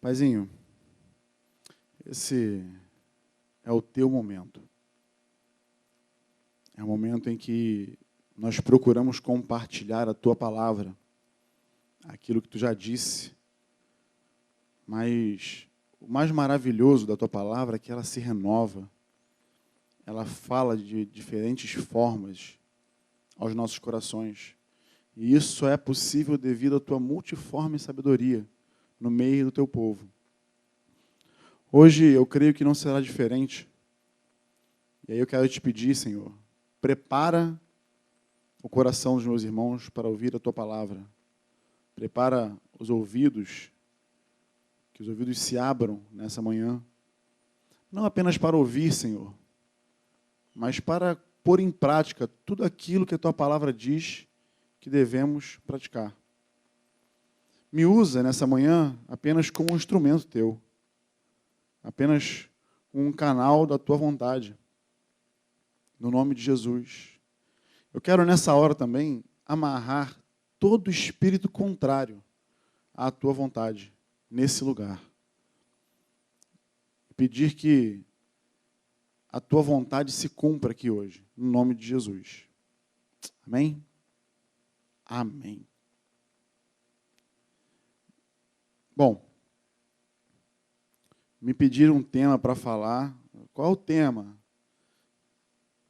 Paizinho, esse é o teu momento. É o momento em que nós procuramos compartilhar a tua palavra, aquilo que tu já disse, mas o mais maravilhoso da tua palavra é que ela se renova, ela fala de diferentes formas aos nossos corações. E isso só é possível devido à tua multiforme sabedoria no meio do teu povo. Hoje eu creio que não será diferente. E aí eu quero te pedir, Senhor, prepara o coração dos meus irmãos para ouvir a tua palavra. Prepara os ouvidos, que os ouvidos se abram nessa manhã. Não apenas para ouvir, Senhor, mas para pôr em prática tudo aquilo que a tua palavra diz que devemos praticar. Me usa nessa manhã apenas como um instrumento teu, apenas um canal da tua vontade, no nome de Jesus. Eu quero nessa hora também amarrar todo espírito contrário à tua vontade nesse lugar. Pedir que a tua vontade se cumpra aqui hoje, no nome de Jesus. Amém? Amém. Bom, me pediram um tema para falar. Qual é o tema?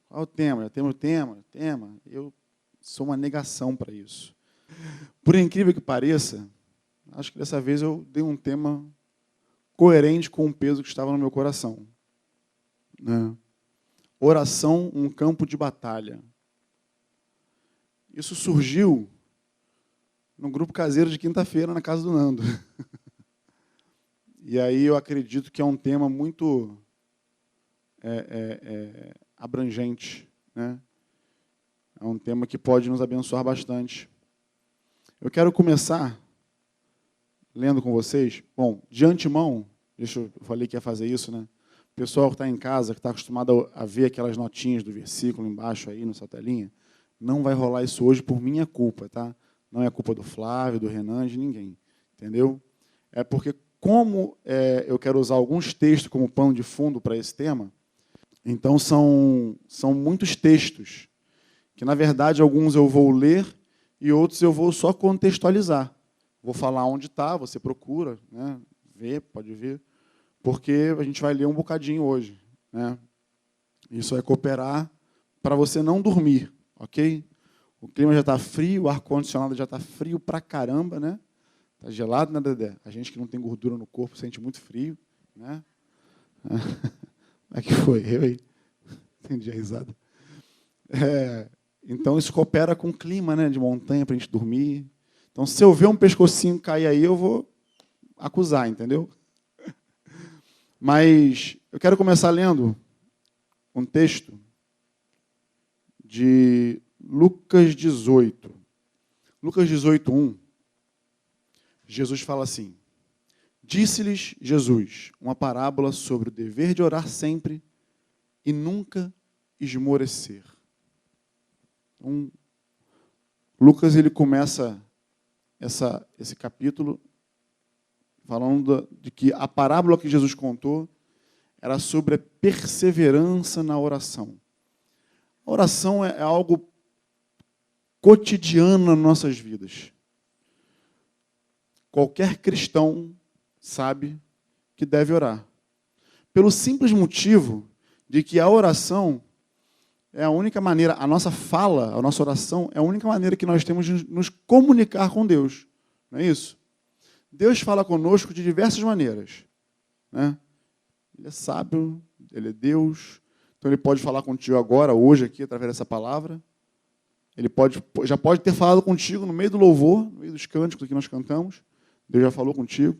Qual é o tema? Já temos o tema? Tema? Eu sou uma negação para isso. Por incrível que pareça, acho que dessa vez eu dei um tema coerente com o peso que estava no meu coração. Né? Oração, um campo de batalha. Isso surgiu no grupo caseiro de quinta-feira na casa do Nando. E aí eu acredito que é um tema muito abrangente, né? É um tema que pode nos abençoar bastante. Eu quero começar lendo com vocês. Bom, de antemão, eu falei que ia fazer isso, né? O pessoal que está em casa, que está acostumado a ver aquelas notinhas do versículo embaixo aí na sua telinha, não vai rolar isso hoje por minha culpa, tá? Não é culpa do Flávio, do Renan, de ninguém. Entendeu? É porque, como eu quero usar alguns textos como pano de fundo para esse tema, então são muitos textos, que, na verdade, alguns eu vou ler e outros eu vou só contextualizar. Vou falar onde está, você procura, né? Vê, pode ver, porque a gente vai ler um bocadinho hoje. Né? Isso vai cooperar para você não dormir, ok? O clima já está frio, o ar-condicionado já está frio pra caramba, né? Está gelado, né, Dedé? A gente que não tem gordura no corpo sente muito frio, né? Como é que foi? Eu aí? Entendi a risada. Então, isso coopera com o clima, né, de montanha para a gente dormir. Então, se eu ver um pescocinho cair aí, eu vou acusar, entendeu? Mas eu quero começar lendo um texto de Lucas 18. Lucas 18:1. Jesus fala assim: disse-lhes Jesus uma parábola sobre o dever de orar sempre e nunca esmorecer. Então, Lucas ele começa esse capítulo falando de que a parábola que Jesus contou era sobre a perseverança na oração. A oração é algo cotidiano nas nossas vidas. Qualquer cristão sabe que deve orar. Pelo simples motivo de que a oração é a única maneira, a nossa fala, a nossa oração é a única maneira que nós temos de nos comunicar com Deus. Não é isso? Deus fala conosco de diversas maneiras. Né? Ele é sábio, Ele é Deus, então Ele pode falar contigo agora, hoje, aqui, através dessa palavra. Ele já pode ter falado contigo no meio do louvor, no meio dos cânticos que nós cantamos. Deus já falou contigo.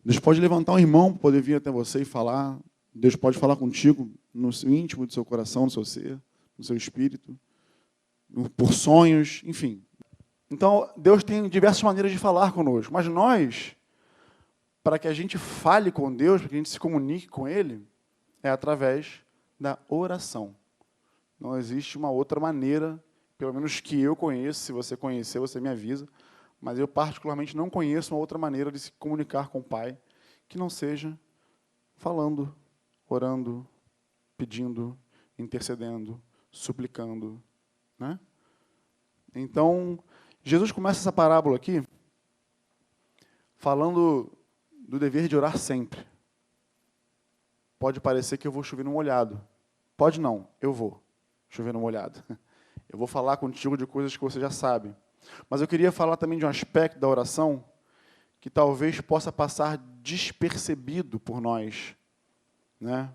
Deus pode levantar um irmão para poder vir até você e falar. Deus pode falar contigo no íntimo do seu coração, no seu ser, no seu espírito, por sonhos, enfim. Então, Deus tem diversas maneiras de falar conosco, mas nós, para que a gente fale com Deus, para que a gente se comunique com Ele, é através da oração. Não existe uma outra maneira, pelo menos que eu conheço, se você conhecer, você me avisa, mas eu particularmente não conheço uma outra maneira de se comunicar com o Pai que não seja falando, orando, pedindo, intercedendo, suplicando, né? Então, Jesus começa essa parábola aqui falando do dever de orar sempre. Pode parecer que eu vou chover no molhado. Pode não, eu vou chover no molhado. Eu vou falar contigo de coisas que você já sabe. Mas eu queria falar também de um aspecto da oração que talvez possa passar despercebido por nós, né?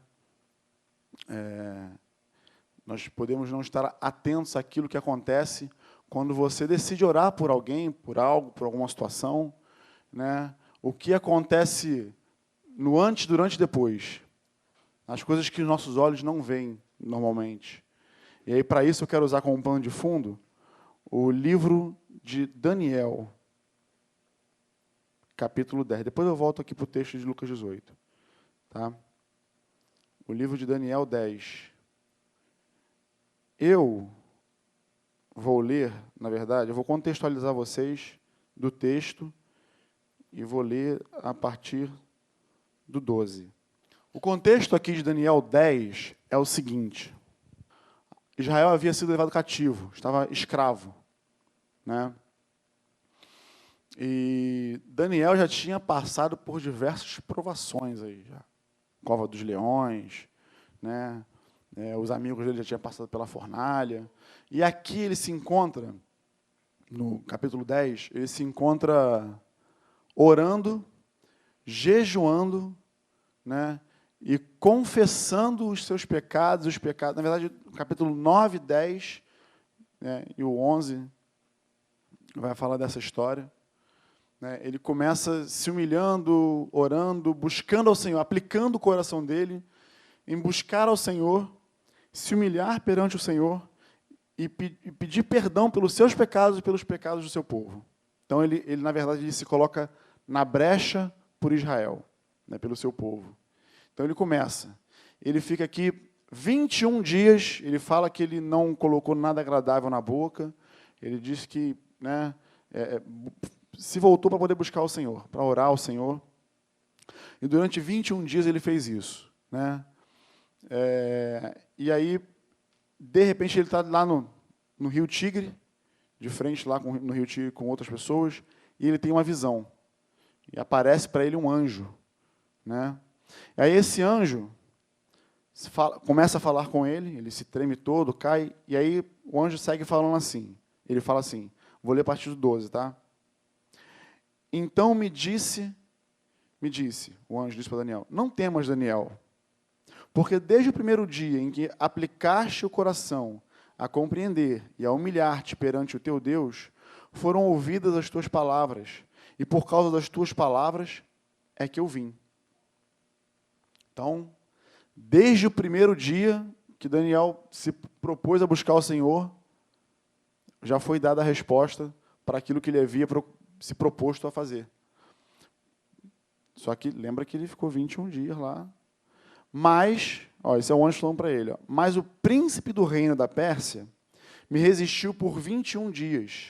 Nós podemos não estar atentos àquilo que acontece quando você decide orar por alguém, por algo, por alguma situação, né? O que acontece no antes, durante e depois. As coisas que nossos olhos não veem normalmente. E aí, para isso, eu quero usar como pano de fundo o livro de Daniel, capítulo 10. Depois eu volto aqui para o texto de Lucas 18. Tá? O livro de Daniel 10. Eu vou ler, na verdade, eu vou contextualizar vocês do texto e vou ler a partir do 12. O contexto aqui de Daniel 10 é o seguinte: Israel havia sido levado cativo, estava escravo, né? E Daniel já tinha passado por diversas provações aí, já. Cova dos leões, né? Os amigos dele já tinham passado pela fornalha. E aqui ele se encontra, no capítulo 10, ele se encontra orando, jejuando, né? E confessando os seus pecados, na verdade, no capítulo 9, 10, né, e o 11, vai falar dessa história. Né, ele começa se humilhando, orando, buscando ao Senhor, aplicando o coração dele em buscar ao Senhor, se humilhar perante o Senhor e pedir perdão pelos seus pecados e pelos pecados do seu povo. Então, ele na verdade, ele se coloca na brecha por Israel, né, pelo seu povo. Então, ele começa. Ele fica aqui 21 dias, ele fala que ele não colocou nada agradável na boca, ele diz que, né, se voltou para poder buscar o Senhor, para orar ao Senhor. E durante 21 dias ele fez isso, né? E aí, de repente, ele está lá no Rio Tigre, de frente lá no Rio Tigre com outras pessoas, e ele tem uma visão. E aparece para ele um anjo, né? E aí esse anjo começa a falar com ele, ele se treme todo, cai, e aí o anjo segue falando assim. Ele fala assim, vou ler a partir do 12, tá? Então me disse, o anjo disse para Daniel, não temas, Daniel, porque desde o primeiro dia em que aplicaste o coração a compreender e a humilhar-te perante o teu Deus, foram ouvidas as tuas palavras, e por causa das tuas palavras é que eu vim. Então, desde o primeiro dia que Daniel se propôs a buscar o Senhor, já foi dada a resposta para aquilo que ele havia se proposto a fazer. Só que lembra que ele ficou 21 dias lá. Mas, esse é o anjo falando para ele, mas o príncipe do reino da Pérsia me resistiu por 21 dias.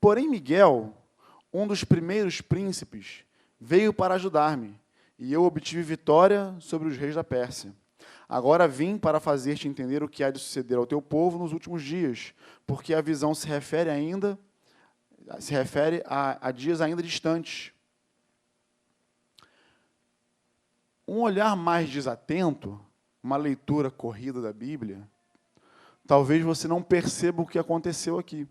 Porém, Miguel, um dos primeiros príncipes, veio para ajudar-me, e eu obtive vitória sobre os reis da Pérsia. Agora vim para fazer-te entender o que há de suceder ao teu povo nos últimos dias, porque a visão se refere a dias ainda distantes. Um olhar mais desatento, uma leitura corrida da Bíblia, talvez você não perceba o que aconteceu aqui.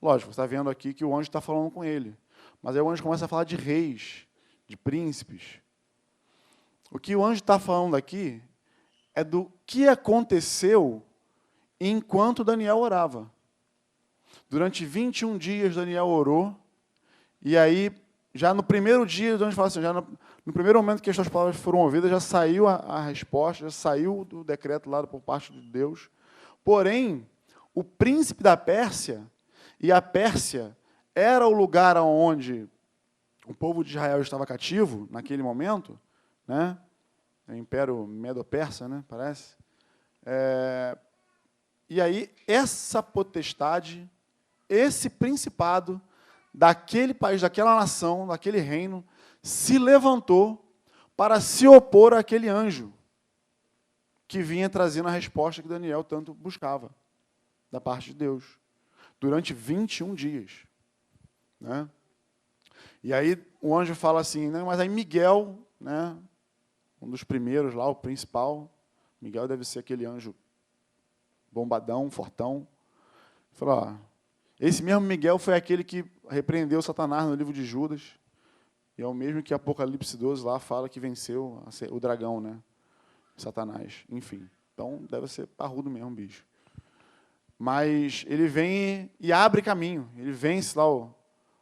Lógico, você está vendo aqui que o anjo está falando com ele. Mas aí o anjo começa a falar de reis, de príncipes. O que o anjo está falando aqui é do que aconteceu enquanto Daniel orava. Durante 21 dias, Daniel orou, e aí, já no primeiro dia, o anjo fala assim, já no primeiro momento que as suas palavras foram ouvidas, já saiu a resposta, já saiu do decreto lá por parte de Deus. Porém, o príncipe da Pérsia, e a Pérsia era o lugar onde o povo de Israel estava cativo, naquele momento, né? O Império Medo-Persa, né? Parece. E aí, essa potestade, esse principado, daquele país, daquela nação, daquele reino, se levantou para se opor àquele anjo que vinha trazendo a resposta que Daniel tanto buscava da parte de Deus, durante 21 dias. Né? E aí o anjo fala assim, né, mas aí Miguel, né, um dos primeiros lá, o principal, Miguel deve ser aquele anjo bombadão, fortão, falou, ó, esse mesmo Miguel foi aquele que repreendeu Satanás no livro de Judas, e é o mesmo que Apocalipse 12 lá fala que venceu o dragão, né? Satanás, enfim. Então, deve ser parrudo mesmo, bicho. Mas ele vem e abre caminho, ele vence lá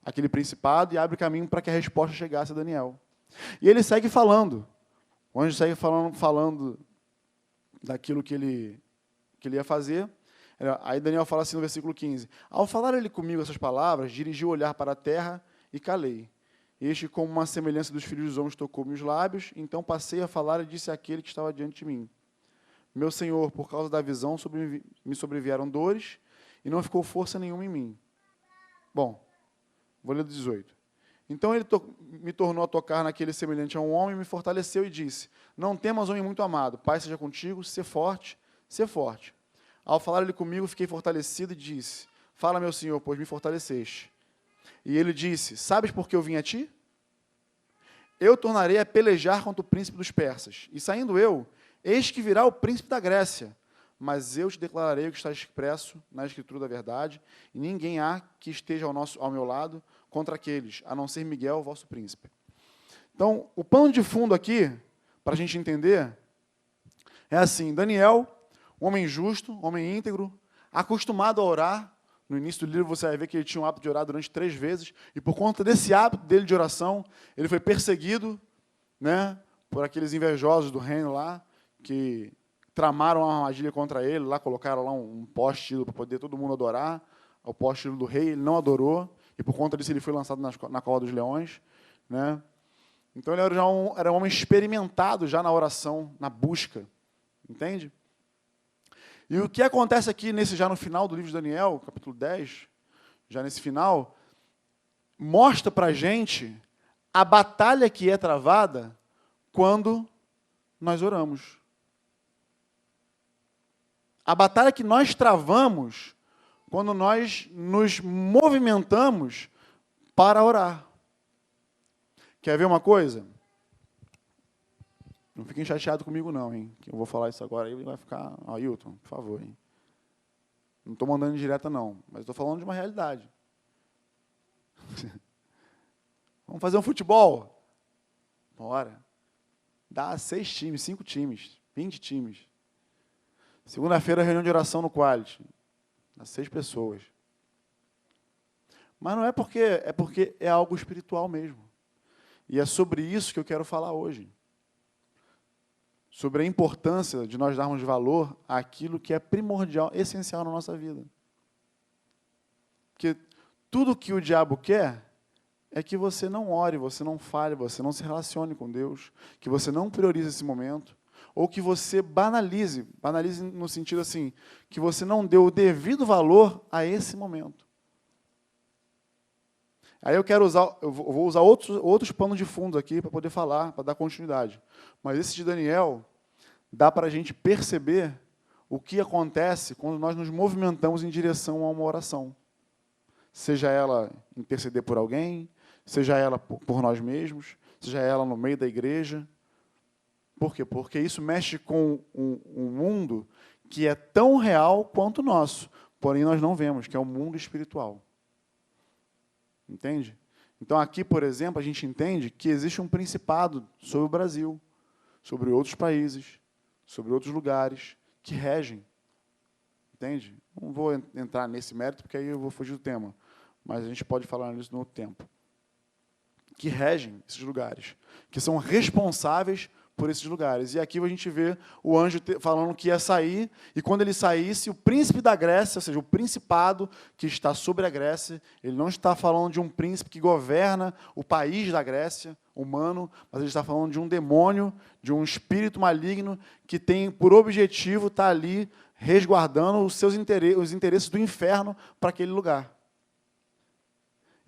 aquele principado e abre caminho para que a resposta chegasse a Daniel. E ele segue falando, o anjo segue falando daquilo que ele ia fazer. Aí Daniel fala assim no versículo 15, ao falar ele comigo essas palavras, dirigi o olhar para a terra e calei. Este, como uma semelhança dos filhos dos homens, tocou-me os lábios, então passei a falar e disse àquele que estava diante de mim, meu Senhor, por causa da visão, me sobrevieram dores, e não ficou força nenhuma em mim. Bom, vou ler do 18. Então ele me tornou a tocar naquele semelhante a um homem, me fortaleceu e disse, não temas, homem muito amado, Pai seja contigo, sê forte, sê forte. Ao falar ele comigo, fiquei fortalecido e disse, fala, meu Senhor, pois me fortaleceste. E ele disse, sabes por que eu vim a ti? Eu tornarei a pelejar contra o príncipe dos persas. E saindo eu, eis que virá o príncipe da Grécia. Mas eu te declararei o que está expresso na Escritura da verdade, e ninguém há que esteja ao meu lado contra aqueles, a não ser Miguel, vosso príncipe. Então, o pano de fundo aqui, para a gente entender, é assim, Daniel, um homem justo, um homem íntegro, acostumado a orar. No início do livro você vai ver que ele tinha o hábito de orar durante 3 vezes, e por conta desse hábito dele de oração, ele foi perseguido, né, por aqueles invejosos do reino lá, que tramaram uma armadilha contra ele, lá colocaram lá um poste para poder todo mundo adorar, o poste do rei, ele não adorou, e por conta disso ele foi lançado na cova dos leões. Né? Então ele era um homem experimentado já na oração, na busca, entende? E o que acontece aqui, já no final do livro de Daniel, capítulo 10, já nesse final, mostra para a gente a batalha que é travada quando nós oramos. A batalha que nós travamos quando nós nos movimentamos para orar. Quer ver uma coisa? Não fiquem chateados comigo não, hein? Que eu vou falar isso agora e vai ficar... Ailton, por favor, hein? Não estou mandando indireta não, mas estou falando de uma realidade. Vamos fazer um futebol? Bora. Dá 6 times, 5 times, 20 times. Segunda-feira, reunião de oração no Quality. Dá 6 pessoas. Mas não é porque é algo espiritual mesmo. E é sobre isso que eu quero falar hoje. Sobre a importância de nós darmos valor àquilo que é primordial, essencial na nossa vida. Porque tudo que o diabo quer é que você não ore, você não fale, você não se relacione com Deus, que você não priorize esse momento, ou que você banalize no sentido assim, que você não dê o devido valor a esse momento. Aí eu vou usar outros panos de fundo aqui para poder falar, para dar continuidade. Mas esse de Daniel dá para a gente perceber o que acontece quando nós nos movimentamos em direção a uma oração. Seja ela interceder por alguém, seja ela por nós mesmos, seja ela no meio da igreja. Por quê? Porque isso mexe com um mundo que é tão real quanto o nosso, porém nós não vemos, que é o mundo espiritual. Entende? Então aqui, por exemplo, a gente entende que existe um principado sobre o Brasil, sobre outros países, sobre outros lugares que regem. Entende? Não vou entrar nesse mérito, porque aí eu vou fugir do tema, mas a gente pode falar nisso no outro tempo. Que regem esses lugares, que são responsáveis por esses lugares. E aqui a gente vê o anjo falando que ia sair, e quando ele saísse, o príncipe da Grécia, ou seja, o principado que está sobre a Grécia, ele não está falando de um príncipe que governa o país da Grécia, humano, mas ele está falando de um demônio, de um espírito maligno, que tem por objetivo estar ali resguardando os interesses do inferno para aquele lugar.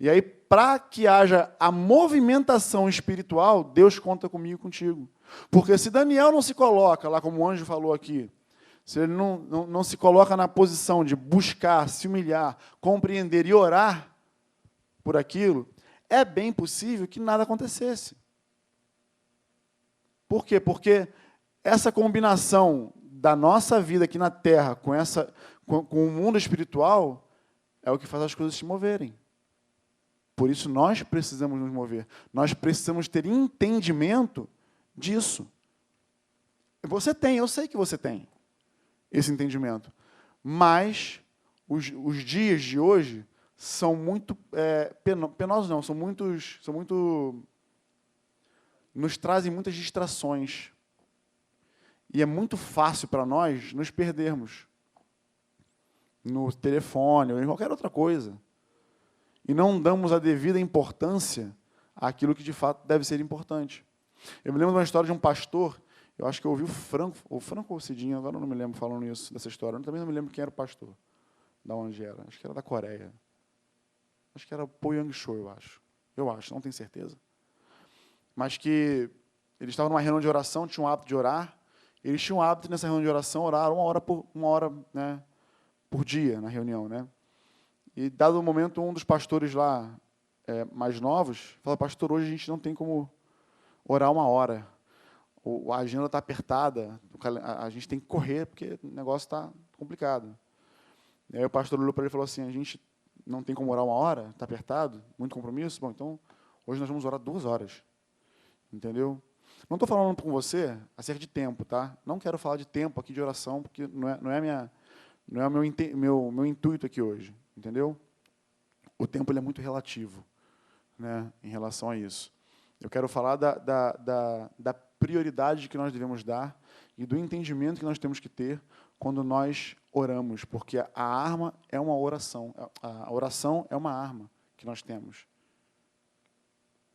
E aí, para que haja a movimentação espiritual, Deus conta comigo e contigo. Porque se Daniel não se coloca, lá como o anjo falou aqui, se ele não se coloca na posição de buscar, se humilhar, compreender e orar por aquilo, é bem possível que nada acontecesse. Por quê? Porque essa combinação da nossa vida aqui na Terra com o mundo espiritual é o que faz as coisas se moverem. Por isso nós precisamos nos mover. Nós precisamos ter entendimento disso. Você tem, eu sei que você tem esse entendimento. Mas os dias de hoje são muito penosos, não, são muito nos trazem muitas distrações. E é muito fácil para nós nos perdermos no telefone ou em qualquer outra coisa. E não damos a devida importância àquilo que de fato deve ser importante. Eu me lembro de uma história de um pastor, eu acho que eu ouvi o Franco ou Cidinho, agora eu não me lembro falando isso, dessa história. Eu também não me lembro quem era o pastor, de onde era. Acho que era da Coreia. Acho que era o Po Yang-cho, eu acho. Eu acho, não tenho certeza. Mas que eles estavam numa reunião de oração, tinham o hábito de orar. Eles tinham o hábito, nessa reunião de oração, orar uma hora, né, por dia, na reunião. Né? E, dado o momento, um dos pastores lá, mais novos, fala, pastor, hoje a gente não tem como orar uma hora. A agenda está apertada, a gente tem que correr, porque o negócio está complicado. E aí o pastor olhou para ele e falou assim, a gente não tem como orar uma hora, está apertado, muito compromisso, bom, então hoje nós vamos orar 2 horas. Entendeu? Não estou falando com você acerca de tempo, tá? Não quero falar de tempo aqui de oração, porque não é o meu intuito aqui hoje, entendeu? O tempo ele é muito relativo, né, em relação a isso. Eu quero falar da prioridade que nós devemos dar e do entendimento que nós temos que ter quando nós oramos, porque a arma é uma oração. A oração é uma arma que nós temos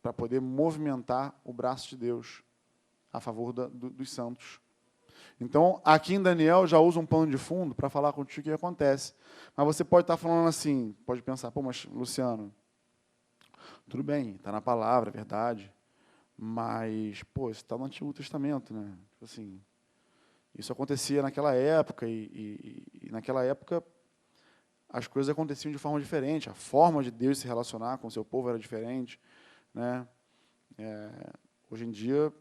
para poder movimentar o braço de Deus a favor dos santos. Então, aqui em Daniel, já usa um pano de fundo para falar contigo o que acontece. Mas você pode estar falando assim, pode pensar, pô, mas Luciano, tudo bem, está na palavra, é verdade, mas, pô, isso está no Antigo Testamento, né? Tipo assim, isso acontecia naquela época, e naquela época as coisas aconteciam de forma diferente, a forma de Deus se relacionar com o seu povo era diferente, né? Hoje em dia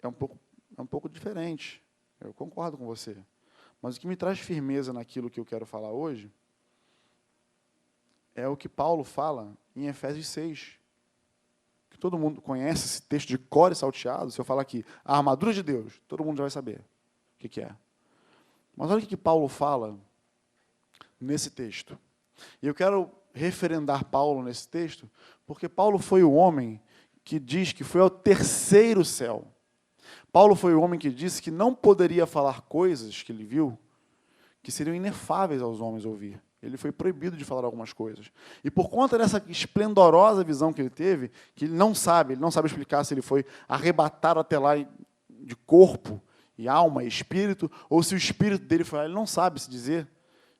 é um pouco diferente. Eu concordo com você. Mas o que me traz firmeza naquilo que eu quero falar hoje é o que Paulo fala em Efésios 6. Que todo mundo conhece esse texto de cor e salteado. Se eu falar aqui, a armadura de Deus, todo mundo já vai saber o que é. Mas olha o que Paulo fala nesse texto. E eu quero referendar Paulo nesse texto, porque Paulo foi o homem que diz que foi ao 3º céu. Paulo foi o homem que disse que não poderia falar coisas que ele viu que seriam inefáveis aos homens ouvir. Ele foi proibido de falar algumas coisas. E por conta dessa esplendorosa visão que ele teve, que ele não sabe explicar se ele foi arrebatado até lá de corpo e alma e espírito, ou se o espírito dele foi lá, ele não sabe se dizer,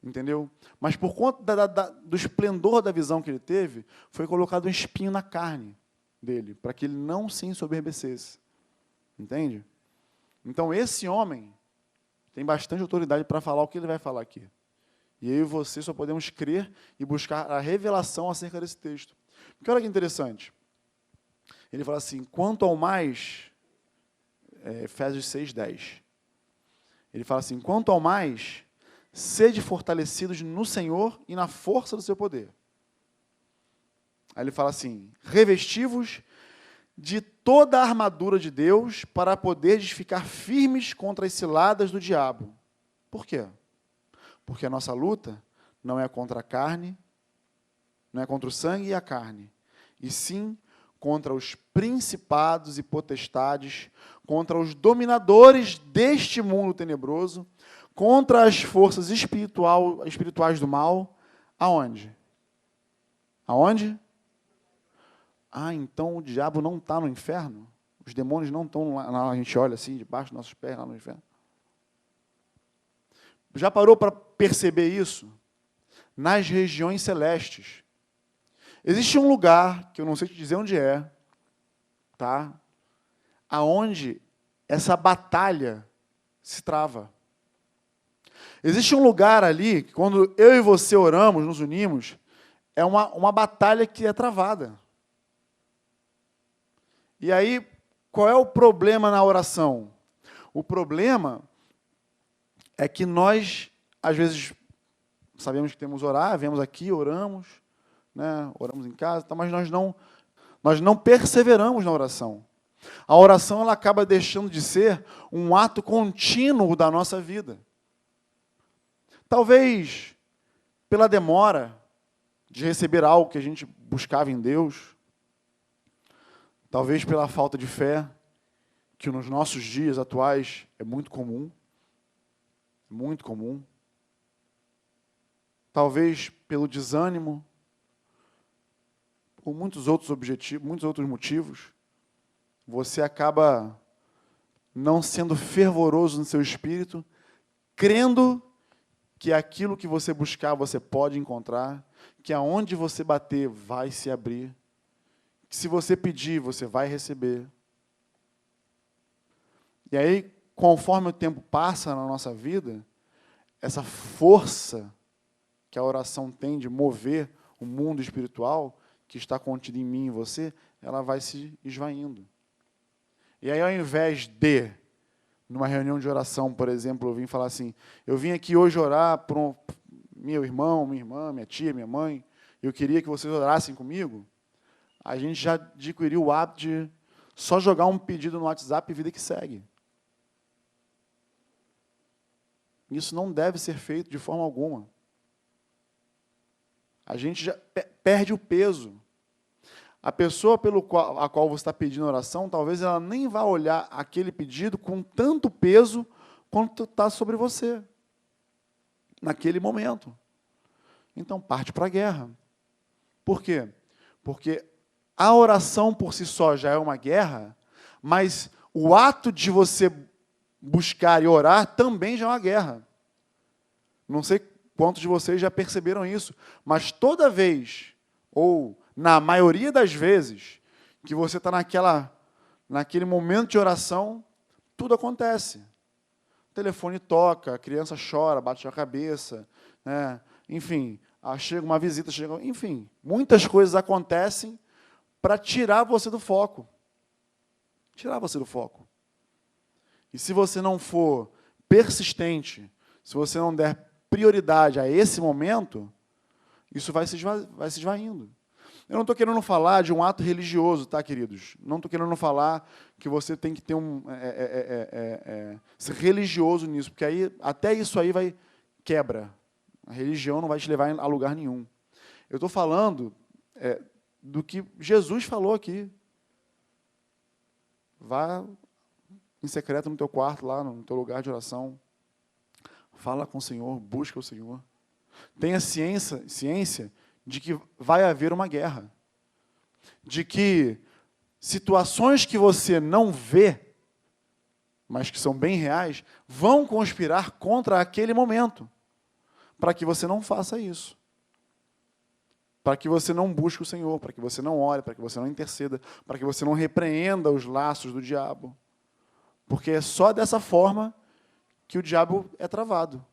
entendeu? Mas por conta do esplendor da visão que ele teve, foi colocado um espinho na carne dele, para que ele não se ensoberbecesse. Entende? Então, esse homem tem bastante autoridade para falar o que ele vai falar aqui. E eu e você só podemos crer e buscar a revelação acerca desse texto. Porque olha que interessante. Ele fala assim, quanto ao mais, Efésios 6:10. Ele fala assim, quanto ao mais, sede fortalecidos no Senhor e na força do seu poder. Aí ele fala assim, revestivos de toda a armadura de Deus para poderes ficar firmes contra as ciladas do diabo. Por quê? Porque a nossa luta não é contra a carne, não é contra o sangue e a carne, e sim contra os principados e potestades, contra os dominadores deste mundo tenebroso, contra as forças espirituais do mal. Aonde? Aonde? Ah, então o diabo não está no inferno? Os demônios não estão lá, a gente olha assim, debaixo dos nossos pés, lá no inferno? Já parou para perceber isso? Nas regiões celestes. Existe um lugar, que eu não sei te dizer onde é, tá? Aonde essa batalha se trava. Existe um lugar ali, que quando eu e você oramos, nos unimos, é uma batalha que é travada. E aí, qual é o problema na oração? O problema é que nós, às vezes, sabemos que temos que orar, viemos aqui, oramos, né, oramos em casa, mas nós não perseveramos na oração. A oração ela acaba deixando de ser um ato contínuo da nossa vida. Talvez pela demora de receber algo que a gente buscava em Deus, talvez pela falta de fé, que nos nossos dias atuais é muito comum, muito comum. Talvez pelo desânimo, por muitos outros objetivos, muitos outros motivos, você acaba não sendo fervoroso no seu espírito, crendo que aquilo que você buscar, você pode encontrar, que aonde você bater, vai se abrir, que se você pedir, você vai receber. E aí, conforme o tempo passa na nossa vida, essa força que a oração tem de mover o mundo espiritual, que está contido em mim e em você, ela vai se esvaindo. E aí, ao invés de, numa reunião de oração, por exemplo, eu vim falar assim, eu vim aqui hoje orar por meu irmão, minha irmã, minha tia, minha mãe, eu queria que vocês orassem comigo, a gente já adquiriu o hábito de só jogar um pedido no WhatsApp e vida que segue. Isso não deve ser feito de forma alguma. A gente já perde o peso. A pessoa a qual você está pedindo oração, talvez ela nem vá olhar aquele pedido com tanto peso quanto está sobre você, naquele momento. Então, parte para a guerra. Por quê? Porque a oração por si só já é uma guerra, mas o ato de você buscar e orar também já é uma guerra. Não sei quantos de vocês já perceberam isso, mas toda vez, ou na maioria das vezes, que você está naquele momento de oração, tudo acontece. O telefone toca, a criança chora, bate a cabeça, né? Enfim, chega uma visita, enfim, muitas coisas acontecem para tirar você do foco. Tirar você do foco. E se você não for persistente, se você não der prioridade a esse momento, isso vai se esvaindo. Eu não estou querendo falar de um ato religioso, tá, queridos? Não estou querendo falar que você tem que ter ser religioso nisso, porque aí, até isso aí quebra. A religião não vai te levar a lugar nenhum. Eu estou falando do que Jesus falou aqui. Vá em secreto no teu quarto, lá no teu lugar de oração. Fala com o Senhor, busca o Senhor. Tenha ciência de que vai haver uma guerra. De que situações que você não vê, mas que são bem reais, vão conspirar contra aquele momento. Para que você não faça isso. Para que você não busque o Senhor, para que você não ore, para que você não interceda, para que você não repreenda os laços do diabo. Porque é só dessa forma que o diabo é travado.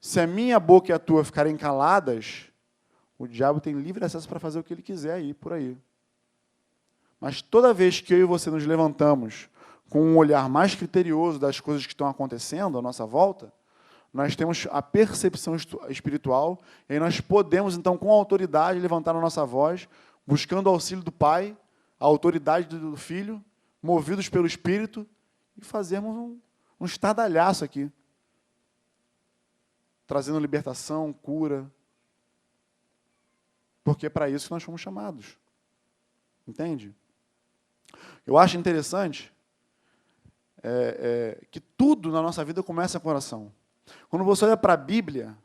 Se a minha boca e a tua ficarem caladas, o diabo tem livre acesso para fazer o que ele quiser aí, por aí. Mas toda vez que eu e você nos levantamos com um olhar mais criterioso das coisas que estão acontecendo à nossa volta, nós temos a percepção espiritual, e aí nós podemos, então, com autoridade, levantar a nossa voz, buscando o auxílio do Pai, a autoridade do Filho, movidos pelo Espírito, e fazermos um estardalhaço aqui, trazendo libertação, cura, porque é para isso que nós fomos chamados. Entende? Eu acho interessante que tudo na nossa vida começa com oração. Quando você olha para a Bíblia,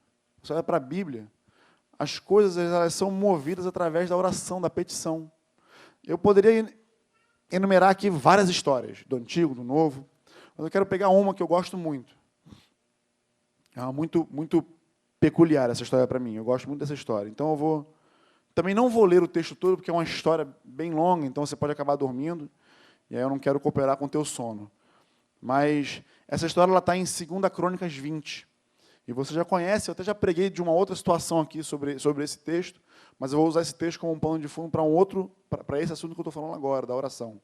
as coisas elas são movidas através da oração, da petição. Eu poderia enumerar aqui várias histórias, do Antigo, do Novo, mas eu quero pegar uma que eu gosto muito. É muito peculiar essa história para mim, eu gosto muito dessa história. Então eu vou Também não vou ler o texto todo, porque é uma história bem longa, então você pode acabar dormindo, e aí eu não quero cooperar com o teu sono. Mas essa história está em 2 Crônicas 20. E você já conhece, eu até já preguei de uma outra situação aqui sobre esse texto, mas eu vou usar esse texto como um pano de fundo para esse assunto que eu estou falando agora, da oração.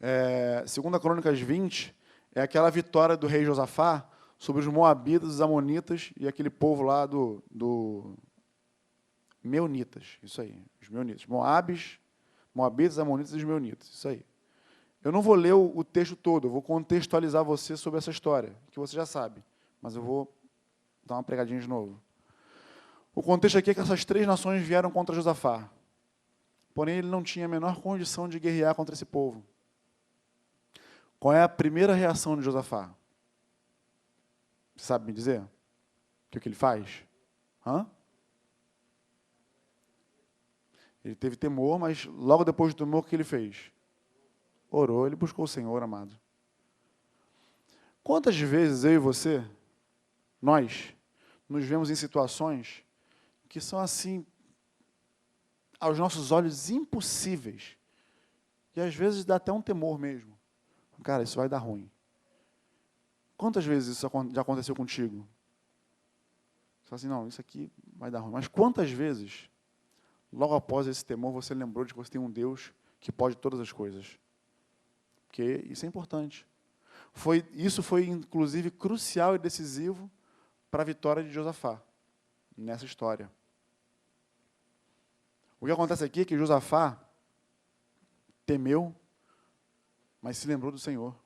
2 Crônicas 20 é aquela vitória do rei Josafá sobre os moabitas, os amonitas e aquele povo lá do meunitas, isso aí, os meunitas. Moabitas, amonitas e os meunitas, isso aí. Eu não vou ler o texto todo, eu vou contextualizar você sobre essa história, que você já sabe, mas eu vou dar uma pregadinha de novo. O contexto aqui é que essas 3 nações vieram contra Josafá, porém ele não tinha a menor condição de guerrear contra esse povo. Qual é a primeira reação de Josafá? Você sabe me dizer? O que ele faz? Ele teve temor, mas logo depois do temor, o que ele fez? Orou, ele buscou o Senhor, amado. Quantas vezes eu e você, nós, nos vemos em situações que são assim, aos nossos olhos, impossíveis. E às vezes dá até um temor mesmo. Cara, isso vai dar ruim. Quantas vezes isso já aconteceu contigo? Você fala assim, não, isso aqui vai dar ruim. Mas quantas vezes, logo após esse temor, você lembrou de que você tem um Deus que pode todas as coisas? Porque isso é importante. Isso foi, inclusive, crucial e decisivo para a vitória de Josafá, nessa história. O que acontece aqui é que Josafá temeu, mas se lembrou do Senhor.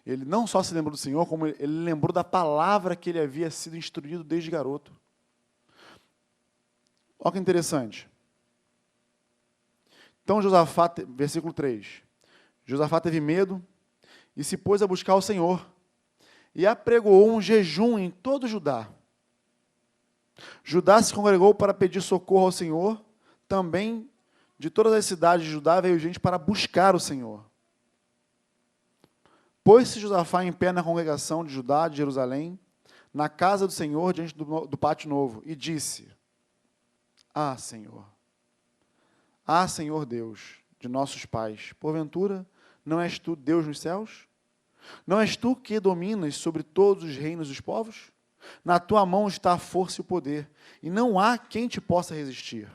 Ele não só se lembrou do Senhor, como ele lembrou da palavra que ele havia sido instruído desde garoto. Olha que interessante. Então, Josafá, versículo 3. Josafá teve medo e se pôs a buscar o Senhor e apregoou um jejum em todo Judá. Judá se congregou para pedir socorro ao Senhor. Também de todas as cidades de Judá veio gente para buscar o Senhor. Pôs-se Josafá em pé na congregação de Judá, de Jerusalém, na casa do Senhor, diante do pátio novo, e disse: Senhor Deus de nossos pais, porventura não és tu Deus nos céus? Não és tu que dominas sobre todos os reinos dos povos? Na tua mão está a força e o poder, e não há quem te possa resistir.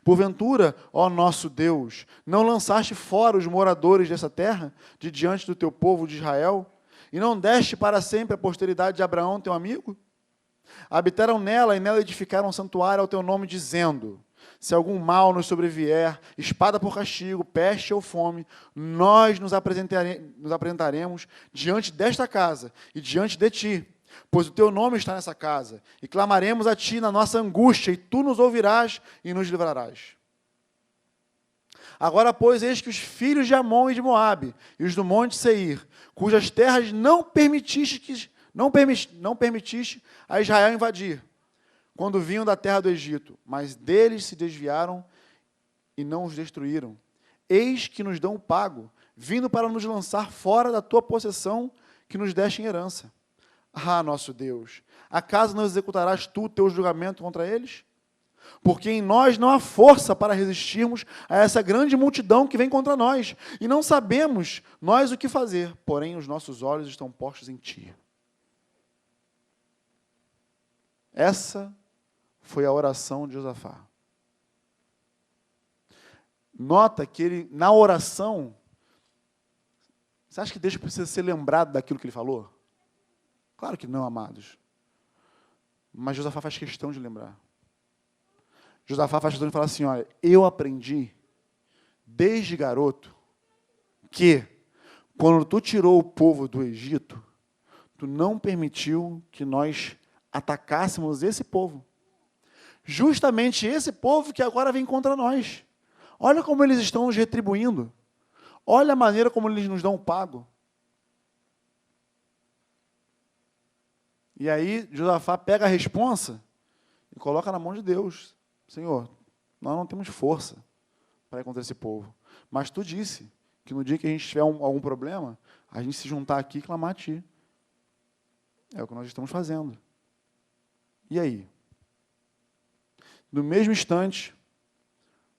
Porventura, ó nosso Deus, não lançaste fora os moradores dessa terra, de diante do teu povo de Israel, e não deste para sempre a posteridade de Abraão, teu amigo? Habitaram nela e nela edificaram um santuário ao teu nome, dizendo: se algum mal nos sobrevier, espada por castigo, peste ou fome, nós nos apresentaremos diante desta casa e diante de ti, pois o teu nome está nessa casa, e clamaremos a ti na nossa angústia, e tu nos ouvirás e nos livrarás. Agora, pois, eis que os filhos de Amon e de Moabe, e os do monte Seir, cujas terras não permitiste a Israel invadir, quando vinham da terra do Egito, mas deles se desviaram e não os destruíram. Eis que nos dão o pago, vindo para nos lançar fora da tua possessão, que nos deste em herança. Nosso Deus, acaso não executarás tu o teu julgamento contra eles? Porque em nós não há força para resistirmos a essa grande multidão que vem contra nós, e não sabemos nós o que fazer, porém os nossos olhos estão postos em ti. Essa foi a oração de Josafá. Nota que ele, na oração, você acha que Deus precisa ser lembrado daquilo que ele falou? Claro que não, amados. Mas Josafá faz questão de lembrar. Josafá faz questão de falar assim, olha, eu aprendi, desde garoto, que quando tu tirou o povo do Egito, tu não permitiu que nós atacássemos esse povo. Justamente esse povo que agora vem contra nós. Olha como eles estão nos retribuindo. Olha a maneira como eles nos dão o pago. E aí, Josafá pega a responsa e coloca na mão de Deus. Senhor, nós não temos força para ir contra esse povo. Mas tu disse que no dia que a gente tiver algum problema, a gente se juntar aqui e clamar a ti. É o que nós estamos fazendo. E aí? No mesmo instante,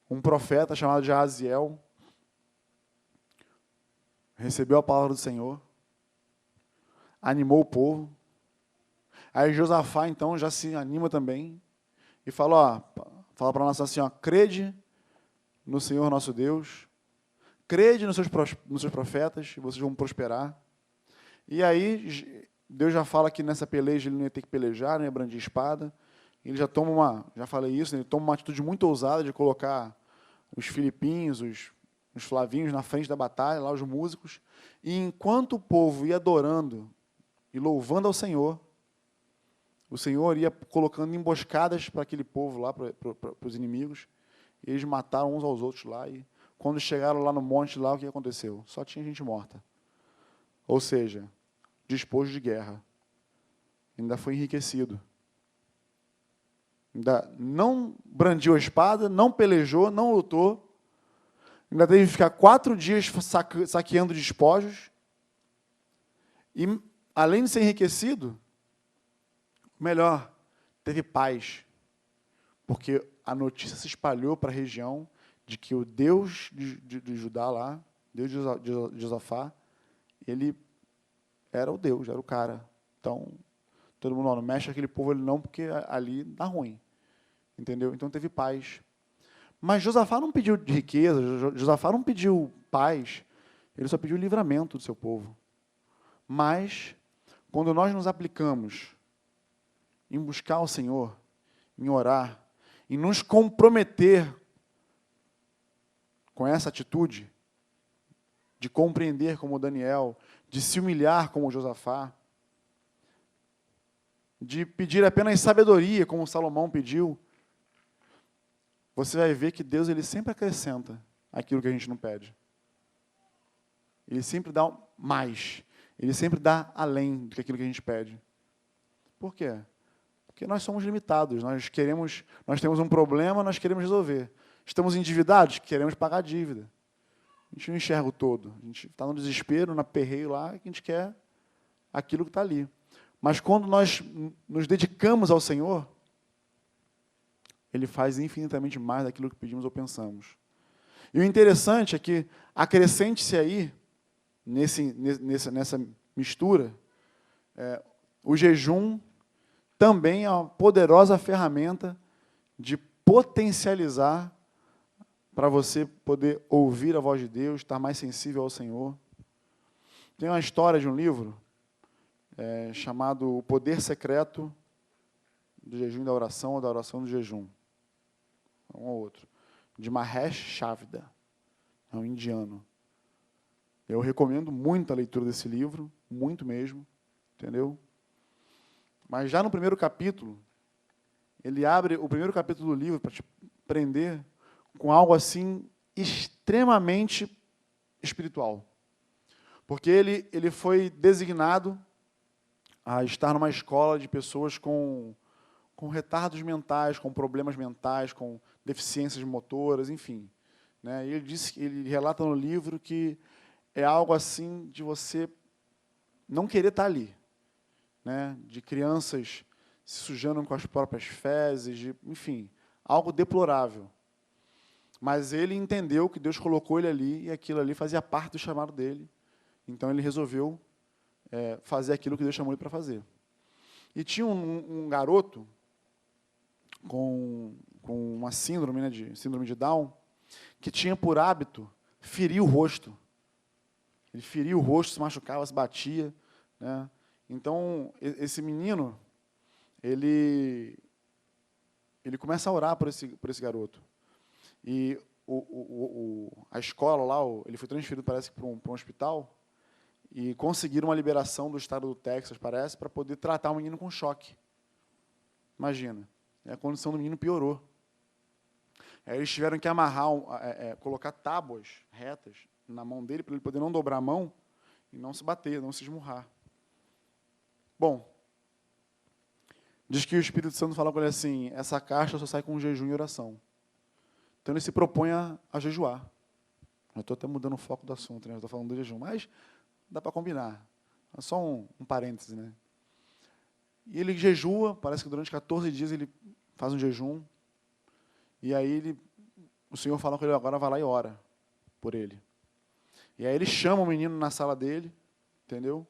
um profeta chamado Jaziel recebeu a palavra do Senhor, animou o povo. Aí Josafá, então, já se anima também e fala para nós assim, crede no Senhor nosso Deus, crede nos seus profetas e vocês vão prosperar. E aí, Deus já fala que nessa peleja ele não ia ter que pelejar, não ia brandir espada. Ele já toma já falei isso, ele toma uma atitude muito ousada de colocar os filipinhos, os flavinhos na frente da batalha, lá os músicos. E enquanto o povo ia adorando e louvando ao Senhor, o Senhor ia colocando emboscadas para aquele povo lá, para os inimigos. E eles mataram uns aos outros lá. E quando chegaram lá no monte, lá, o que aconteceu? Só tinha gente morta. Ou seja, despojo de guerra. Ainda foi enriquecido. Ainda não brandiu a espada, não pelejou, não lutou. Ainda teve que ficar 4 dias saqueando despojos. E, além de ser enriquecido, melhor, teve paz. Porque a notícia se espalhou para a região de que o Deus de Judá lá, Deus de Josafá, ele era o Deus, era o cara. Então, todo mundo, não mexe aquele povo ali não, porque ali dá ruim. Entendeu? Então teve paz. Mas Josafá não pediu riqueza, Josafá não pediu paz, ele só pediu livramento do seu povo. Mas, quando nós nos aplicamos em buscar o Senhor, em orar, em nos comprometer com essa atitude, de compreender como Daniel, de se humilhar como Josafá, de pedir apenas sabedoria, como Salomão pediu, você vai ver que Deus ele sempre acrescenta aquilo que a gente não pede. Ele sempre dá mais. Ele sempre dá além do que aquilo que a gente pede. Por quê? Porque nós somos limitados. Nós temos um problema, nós queremos resolver. Estamos endividados, queremos pagar a dívida. A gente não enxerga o todo. A gente está no desespero, na perreio lá, que a gente quer aquilo que está ali. Mas quando nós nos dedicamos ao Senhor, Ele faz infinitamente mais daquilo que pedimos ou pensamos. E o interessante é que acrescente-se aí, nessa mistura, o jejum também é uma poderosa ferramenta de potencializar para você poder ouvir a voz de Deus, estar mais sensível ao Senhor. Tem uma história de um livro chamado O Poder Secreto do Jejum e da Oração, ou da Oração do Jejum. Um ou outro. De Mahesh Chavda. É um indiano. Eu recomendo muito a leitura desse livro, muito mesmo, entendeu? Mas já no primeiro capítulo, ele abre o primeiro capítulo do livro para te prender com algo assim extremamente espiritual. Porque ele foi designado a estar numa escola de pessoas com retardos mentais, com problemas mentais, com deficiências motoras, enfim. Né? E ele relata no livro que é algo assim de você não querer estar ali. Né? De crianças se sujando com as próprias fezes, enfim, algo deplorável. Mas ele entendeu que Deus colocou ele ali e aquilo ali fazia parte do chamado dele. Então ele resolveu fazer aquilo que Deus chamou ele para fazer. E tinha um garoto com uma síndrome, né, síndrome de Down, que tinha por hábito ferir o rosto. Ele feria o rosto, se machucava, se batia. Né? Então, esse menino, ele começa a orar por esse garoto. E a escola lá, ele foi transferido, parece, para um hospital, e conseguiram uma liberação do estado do Texas, parece, para poder tratar o menino com choque. Imagina. A condição do menino piorou. Aí eles tiveram que amarrar, colocar tábuas retas na mão dele, para ele poder não dobrar a mão e não se bater, não se esmurrar. Bom, diz que o Espírito Santo fala com ele assim, essa caixa só sai com jejum e oração. Então ele se propõe a jejuar. Eu estou até mudando o foco do assunto, né? Eu estou falando do jejum, mas dá para combinar. É só um parêntese, né? E ele jejua, parece que durante 14 dias ele faz um jejum. E aí o Senhor fala com ele, agora vai lá e ora por ele. E aí ele chama o menino na sala dele, entendeu?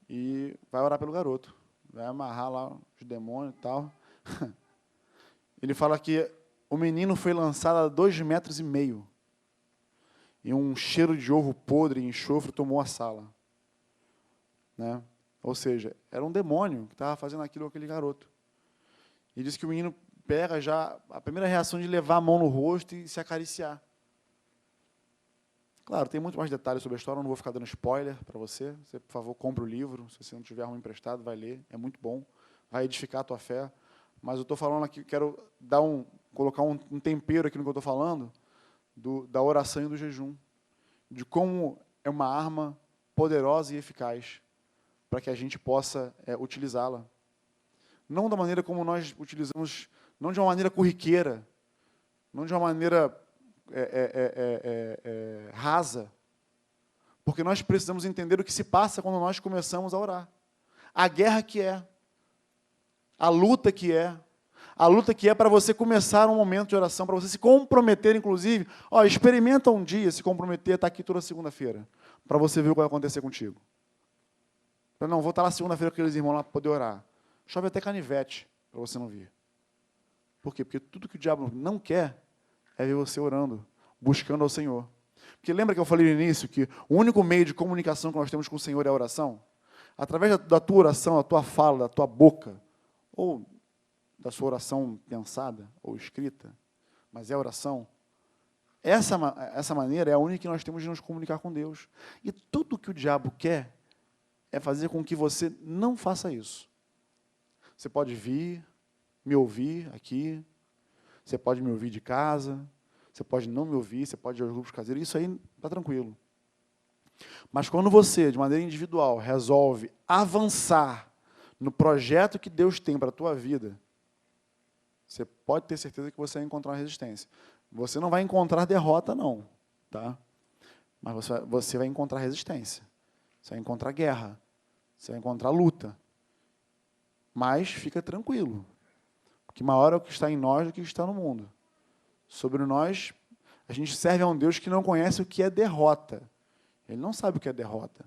E vai orar pelo garoto. Vai amarrar lá os demônios e tal. Ele fala que o menino foi lançado a 2,5 metros. E um cheiro de ovo podre e enxofre tomou a sala. Né? Ou seja, era um demônio que estava fazendo aquilo com aquele garoto. E diz que o menino pega já a primeira reação de levar a mão no rosto e se acariciar. Claro, tem muito mais detalhes sobre a história, eu não vou ficar dando spoiler para você. Você, por favor, compre o livro. Se você não tiver um emprestado, vai ler. É muito bom. Vai edificar a tua fé. Mas eu estou falando aqui, quero colocar um tempero aqui no que eu estou falando, da oração e do jejum. De como é uma arma poderosa e eficaz para que a gente possa utilizá-la. Não da maneira como nós utilizamos, não de uma maneira corriqueira, não de uma maneira rasa, porque nós precisamos entender o que se passa quando nós começamos a orar. A guerra que é, a luta que é para você começar um momento de oração, para você se comprometer, inclusive, experimenta um dia se comprometer, está aqui toda segunda-feira, para você ver o que vai acontecer contigo. Não, vou estar lá segunda-feira com aqueles irmãos lá para poder orar. Chove até canivete, para você não vir. Por quê? Porque tudo que o diabo não quer é ver você orando, buscando ao Senhor. Porque lembra que eu falei no início que o único meio de comunicação que nós temos com o Senhor é a oração? Através da tua oração, da tua fala, da tua boca, ou da sua oração pensada ou escrita, mas é a oração. Essa maneira é a única que nós temos de nos comunicar com Deus. E tudo que o diabo quer é fazer com que você não faça isso. Você pode vir, me ouvir aqui, você pode me ouvir de casa, você pode não me ouvir, você pode ir aos grupos caseiros, isso aí está tranquilo. Mas quando você, de maneira individual, resolve avançar no projeto que Deus tem para a tua vida, você pode ter certeza que você vai encontrar uma resistência. Você não vai encontrar derrota, não. Tá? Mas você vai encontrar resistência. Você vai encontrar guerra. Você vai encontrar luta. Mas fica tranquilo. Porque maior é o que está em nós do que está no mundo. Sobre nós, a gente serve a um Deus que não conhece o que é derrota. Ele não sabe o que é derrota.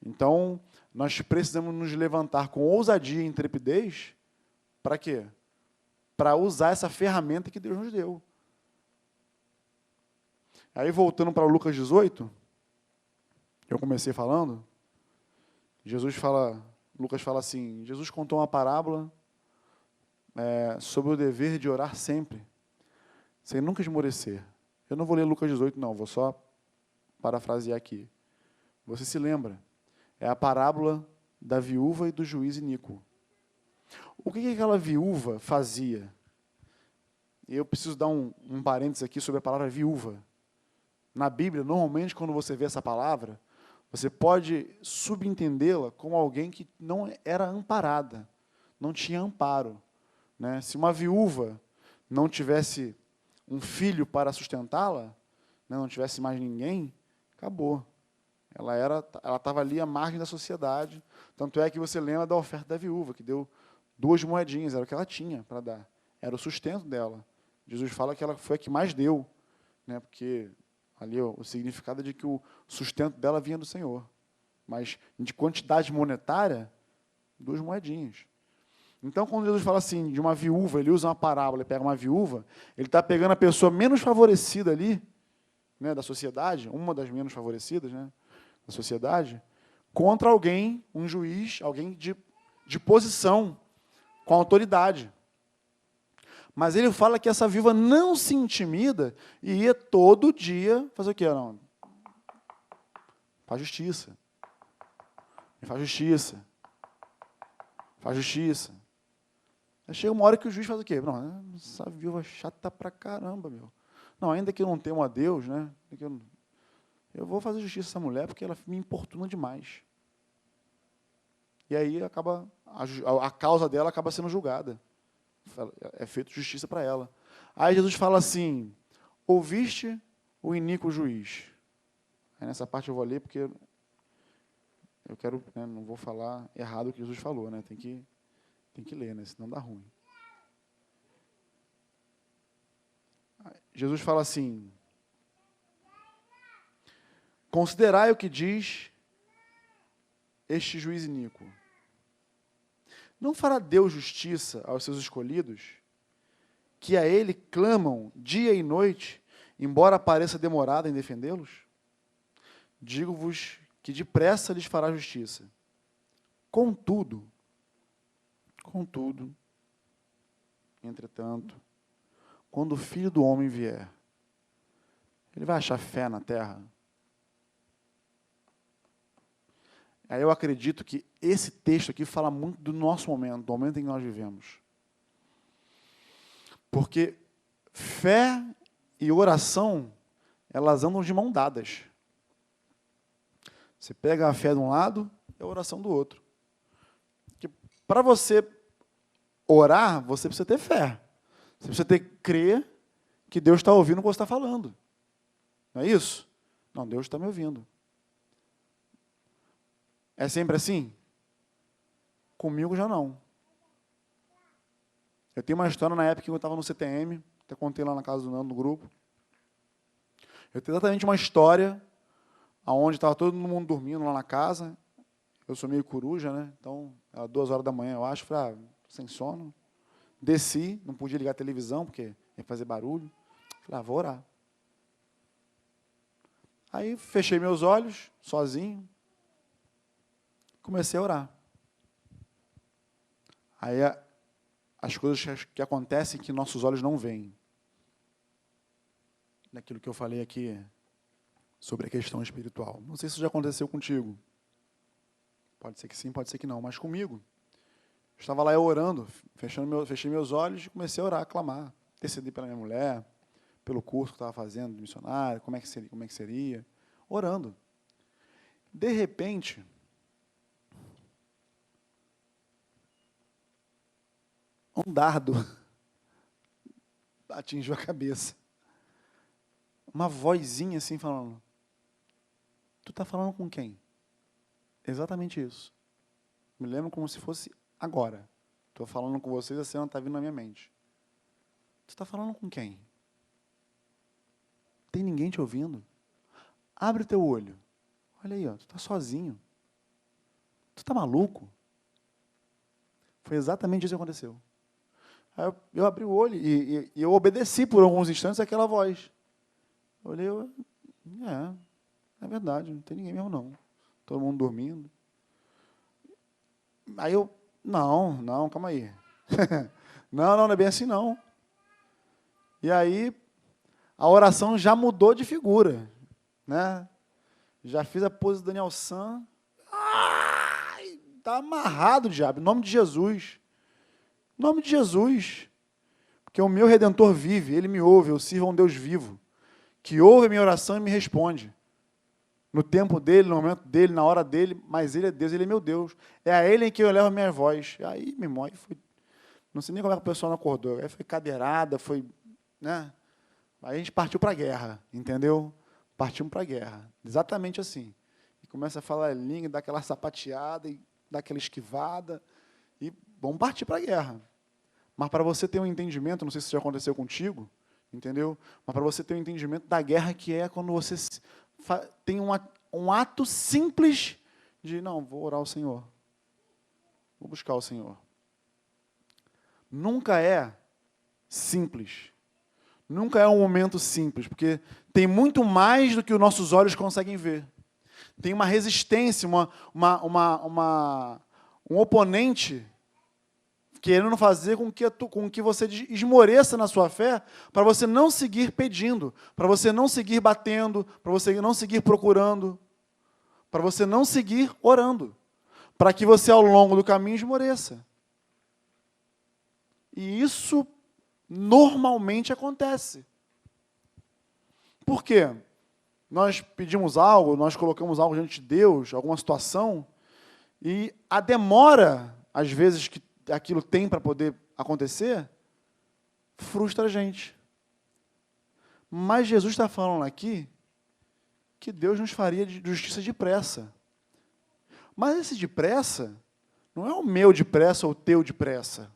Então, nós precisamos nos levantar com ousadia e intrepidez. Para quê? Para usar essa ferramenta que Deus nos deu. Aí, voltando para Lucas 18, eu comecei falando, Lucas fala assim, Jesus contou uma parábola sobre o dever de orar sempre, sem nunca esmorecer. Eu não vou ler Lucas 18, não, vou só parafrasear aqui. Você se lembra? É a parábola da viúva e do juiz iníquo. O que aquela viúva fazia? Eu preciso dar um parênteses aqui sobre a palavra viúva. Na Bíblia, normalmente, quando você vê essa palavra, você pode subentendê-la como alguém que não era amparada, não tinha amparo. Né? Se uma viúva não tivesse um filho para sustentá-la, né, não tivesse mais ninguém, acabou. Ela estava ali à margem da sociedade. Tanto é que você lembra da oferta da viúva, que deu 2 moedinhas, era o que ela tinha para dar. Era o sustento dela. Jesus fala que ela foi a que mais deu, né, porque ali o significado é de que o sustento dela vinha do Senhor. Mas de quantidade monetária, 2 moedinhas. Então, quando Jesus fala assim, de uma viúva, ele usa uma parábola, ele pega uma viúva, ele está pegando a pessoa menos favorecida ali, né, da sociedade, uma das menos favorecidas, né, da sociedade, contra alguém, um juiz, alguém de posição, com autoridade. Mas ele fala que essa viúva não se intimida e ia todo dia fazer o quê? Não. Faz justiça. Faz justiça. Faz justiça. Aí chega uma hora que o juiz faz o quê? Não, essa viúva chata pra caramba, meu. Não, ainda que eu não temo a Deus, né? Eu vou fazer justiça a essa mulher porque ela me importuna demais. E aí a causa dela acaba sendo julgada. É feito justiça para ela. Aí Jesus fala assim, ouviste o iníquo juiz. Aí nessa parte eu vou ler porque eu quero, né, não vou falar errado o que Jesus falou, né? Tem que ler, né? Senão dá ruim. Jesus fala assim: considerai o que diz este juiz iníquo. Não fará Deus justiça aos seus escolhidos, que a Ele clamam dia e noite, embora pareça demorado em defendê-los? Digo-vos que depressa lhes fará justiça. Contudo, entretanto, quando o Filho do Homem vier, ele vai achar fé na terra? Aí eu acredito que esse texto aqui fala muito do nosso momento, do momento em que nós vivemos. Porque fé e oração, elas andam de mão dadas. Você pega a fé de um lado e a oração do outro. Para você orar, você precisa ter fé. Você precisa crer que Deus está ouvindo o que você está falando. Não é isso? Não, Deus está me ouvindo. É sempre assim? Comigo já não. Eu tenho uma história na época que eu estava no CTM, até contei lá na casa do Nando, no grupo. Eu tenho exatamente uma história onde estava todo mundo dormindo lá na casa. Eu sou meio coruja, né? Então, era 2 horas da manhã, eu acho. Falei, sem sono. Desci, não podia ligar a televisão, porque ia fazer barulho. Falei, vou orar. Aí, fechei meus olhos, sozinho. Comecei a orar. Aí, as coisas que acontecem que nossos olhos não veem. Daquilo que eu falei aqui sobre a questão espiritual. Não sei se isso já aconteceu contigo. Pode ser que sim, pode ser que não. Mas comigo, eu estava lá orando, fechei meus olhos e comecei a orar, a clamar. Intercedi pela minha mulher, pelo curso que eu estava fazendo de missionário, como é que seria. Orando. De repente, um dardo atingiu a cabeça. Uma vozinha assim falando: tu está falando com quem? Exatamente isso. Me lembro como se fosse agora. Estou falando com vocês, a cena está vindo na minha mente. Tu está falando com quem? Tem ninguém te ouvindo? Abre o teu olho. Olha aí, tu está sozinho. Tu está maluco? Foi exatamente isso que aconteceu. Aí eu abri o olho e eu obedeci por alguns instantes àquela voz. Eu olhei, é verdade, não tem ninguém mesmo não. Todo mundo dormindo. Aí eu, não, calma aí. não é bem assim não. E aí, a oração já mudou de figura, né? Já fiz a pose do Daniel San. Está amarrado, diabo, em nome de Jesus. Em nome de Jesus. Porque o meu Redentor vive, Ele me ouve, eu sirvo a um Deus vivo, que ouve a minha oração e me responde. No tempo dele, no momento dele, na hora dele, mas Ele é Deus, Ele é meu Deus. É a Ele em que eu levo a minha voz. Aí, meu irmão, não sei nem como é que o pessoal não acordou. Aí foi cadeirada, né? Aí a gente partiu para a guerra, entendeu? Partimos para a guerra. Exatamente assim. E começa a falar a língua, dá aquela sapateada, e dá aquela esquivada, e vamos partir para a guerra. Mas para você ter um entendimento, não sei se isso já aconteceu contigo, entendeu? Mas para você ter um entendimento da guerra que é quando você tem um ato simples de, não, vou orar ao Senhor. Vou buscar o Senhor. Nunca é simples. Nunca é um momento simples, porque tem muito mais do que os nossos olhos conseguem ver. Tem uma resistência, um oponente querendo fazer com que você esmoreça na sua fé, para você não seguir pedindo, para você não seguir batendo, para você não seguir procurando, para você não seguir orando, para que você, ao longo do caminho, esmoreça. E isso normalmente acontece. Por quê? Nós pedimos algo, nós colocamos algo diante de Deus, alguma situação, e a demora, às vezes, que aquilo tem para poder acontecer, frustra a gente. Mas Jesus está falando aqui que Deus nos faria de justiça depressa. Mas esse depressa não é o meu depressa ou o teu depressa.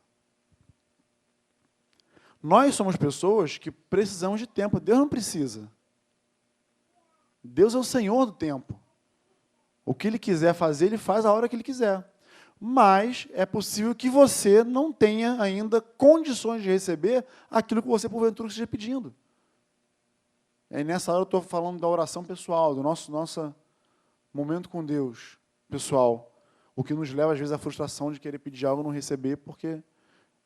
Nós somos pessoas que precisamos de tempo. Deus não precisa. Deus é o Senhor do tempo. O que Ele quiser fazer, Ele faz a hora que Ele quiser. Mas é possível que você não tenha ainda condições de receber aquilo que você, porventura, esteja pedindo. E nessa hora eu estou falando da oração pessoal, do nosso momento com Deus pessoal. O que nos leva, às vezes, à frustração de querer pedir algo e não receber, porque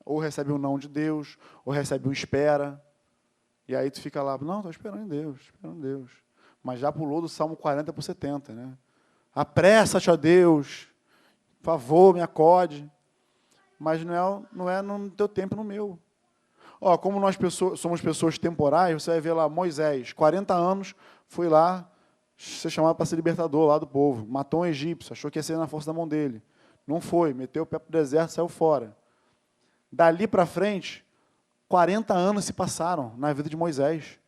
ou recebe um não de Deus, ou recebe um espera. E aí tu fica lá, não, estou esperando em Deus, esperando em Deus. Mas já pulou do Salmo 40 para o 70, né? Apressa-te, ó Deus, por favor, me acode. Mas não é no teu tempo e no meu. Ó, como nós somos pessoas temporais, você vai ver lá Moisés, 40 anos, foi lá ser chamado para ser libertador lá do povo. Matou um egípcio, achou que ia ser na força da mão dele. Não foi, meteu o pé para o deserto, saiu fora. Dali para frente, 40 anos se passaram na vida de Moisés.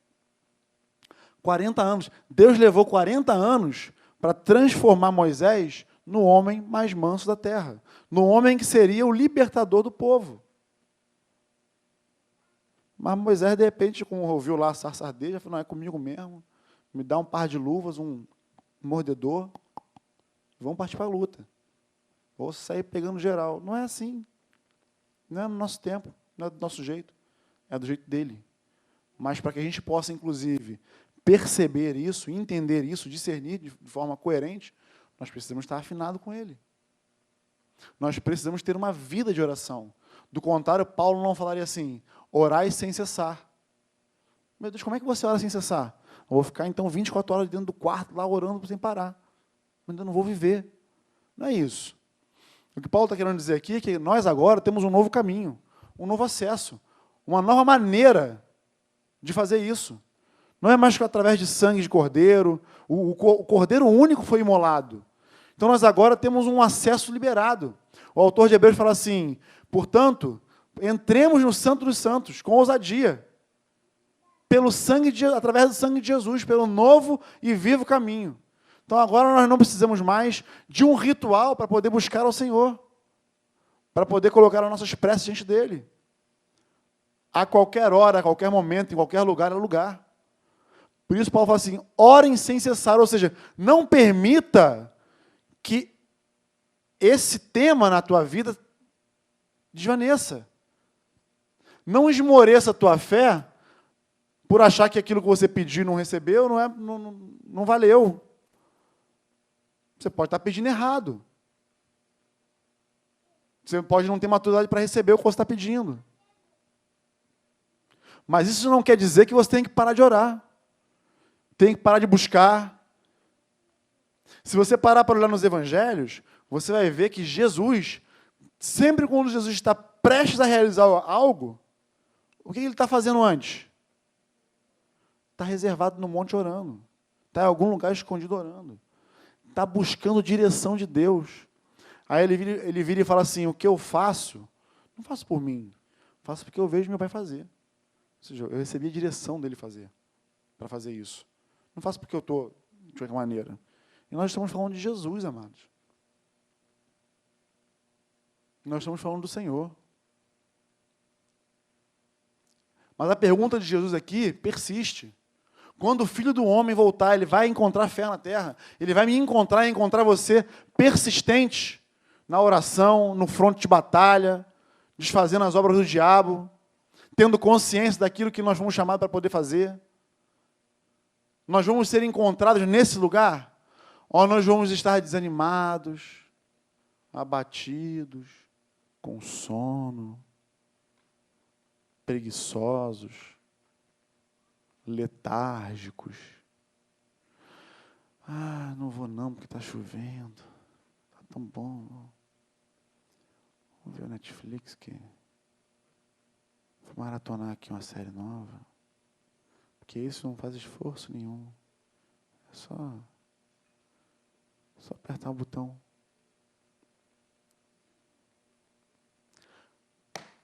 40 anos. Deus levou 40 anos para transformar Moisés no homem mais manso da terra. No homem que seria o libertador do povo. Mas Moisés, de repente, como ouviu lá a sarça arder, já falou, não, é comigo mesmo. Me dá um par de luvas, um mordedor. Vamos partir para a luta. Vou sair pegando geral. Não é assim. Não é no nosso tempo, não é do nosso jeito. É do jeito dele. Mas para que a gente possa, inclusive, perceber isso, entender isso, discernir de forma coerente, nós precisamos estar afinados com ele. Nós precisamos ter uma vida de oração. Do contrário, Paulo não falaria assim, orai sem cessar. Meu Deus, como é que você ora sem cessar? Eu vou ficar, então, 24 horas dentro do quarto, lá orando sem parar. Mas ainda não vou viver. Não é isso. O que Paulo está querendo dizer aqui é que nós agora temos um novo caminho, um novo acesso, uma nova maneira de fazer isso. Não é mais através de sangue de cordeiro, o cordeiro único foi imolado. Então nós agora temos um acesso liberado. O autor de Hebreus fala assim, portanto, entremos no Santo dos Santos com ousadia, através do sangue de Jesus, pelo novo e vivo caminho. Então agora nós não precisamos mais de um ritual para poder buscar ao Senhor, para poder colocar as nossas preces diante dele. A qualquer hora, a qualquer momento, em qualquer lugar, é lugar. Por isso Paulo fala assim, orem sem cessar, ou seja, não permita que esse tema na tua vida desvaneça. Não esmoreça a tua fé por achar que aquilo que você pediu e não recebeu não valeu. Você pode estar pedindo errado. Você pode não ter maturidade para receber o que você está pedindo. Mas isso não quer dizer que você tem que parar de orar. Tem que parar de buscar. Se você parar para olhar nos evangelhos, você vai ver que Jesus, sempre quando Jesus está prestes a realizar algo, o que ele está fazendo antes? Está reservado no monte orando. Está em algum lugar escondido orando. Está buscando direção de Deus. Aí ele vira e fala assim, o que eu faço, não faço por mim, faço porque eu vejo meu pai fazer. Ou seja, eu recebi a direção dele para fazer isso. Não faço porque eu estou de qualquer maneira. E nós estamos falando de Jesus, amados. Nós estamos falando do Senhor. Mas a pergunta de Jesus aqui persiste. Quando o Filho do Homem voltar, ele vai encontrar fé na terra. Ele vai me encontrar e encontrar você persistente na oração, no fronte de batalha, desfazendo as obras do diabo, tendo consciência daquilo que nós fomos chamados para poder fazer. Nós vamos ser encontrados nesse lugar? Ou nós vamos estar desanimados, abatidos, com sono, preguiçosos, letárgicos? Ah, não vou não, porque está chovendo. Está tão bom. Vou ver o Netflix que vou maratonar aqui uma série nova. Porque isso não faz esforço nenhum. É só apertar o botão.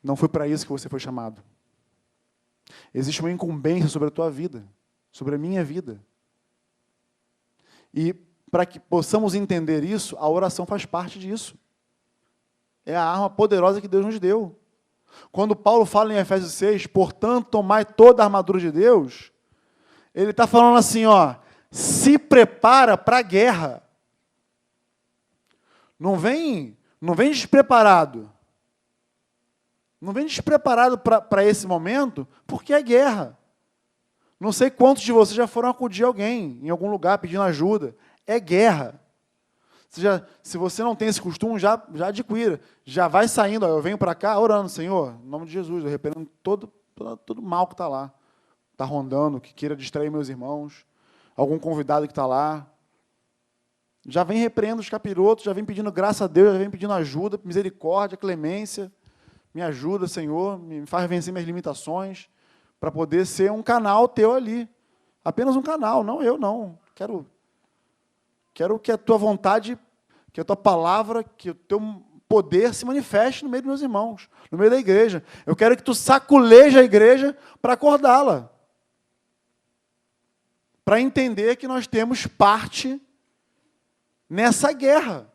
Não foi para isso que você foi chamado. Existe uma incumbência sobre a tua vida, sobre a minha vida. E para que possamos entender isso, a oração faz parte disso. É a arma poderosa que Deus nos deu. Quando Paulo fala em Efésios 6, portanto, tomai toda a armadura de Deus, ele está falando assim, ó, se prepara para a guerra. Não vem despreparado. Não vem despreparado para esse momento, porque é guerra. Não sei quantos de vocês já foram acudir alguém em algum lugar pedindo ajuda. É guerra. Se você não tem esse costume, já adquira. Já vai saindo. Ó, eu venho para cá orando, Senhor, em nome de Jesus, eu repreendo todo mal que está lá. Está rondando, que queira distrair meus irmãos. Algum convidado que está lá. Já vem repreendendo os capirotos, já vem pedindo graça a Deus, já vem pedindo ajuda, misericórdia, clemência. Me ajuda, Senhor, me faz vencer minhas limitações, para poder ser um canal teu ali. Apenas um canal, não eu, não. Quero que a tua vontade, que a tua palavra, que o teu poder se manifeste no meio dos meus irmãos, no meio da igreja. Eu quero que tu saculeje a igreja para acordá-la. Para entender que nós temos parte nessa guerra.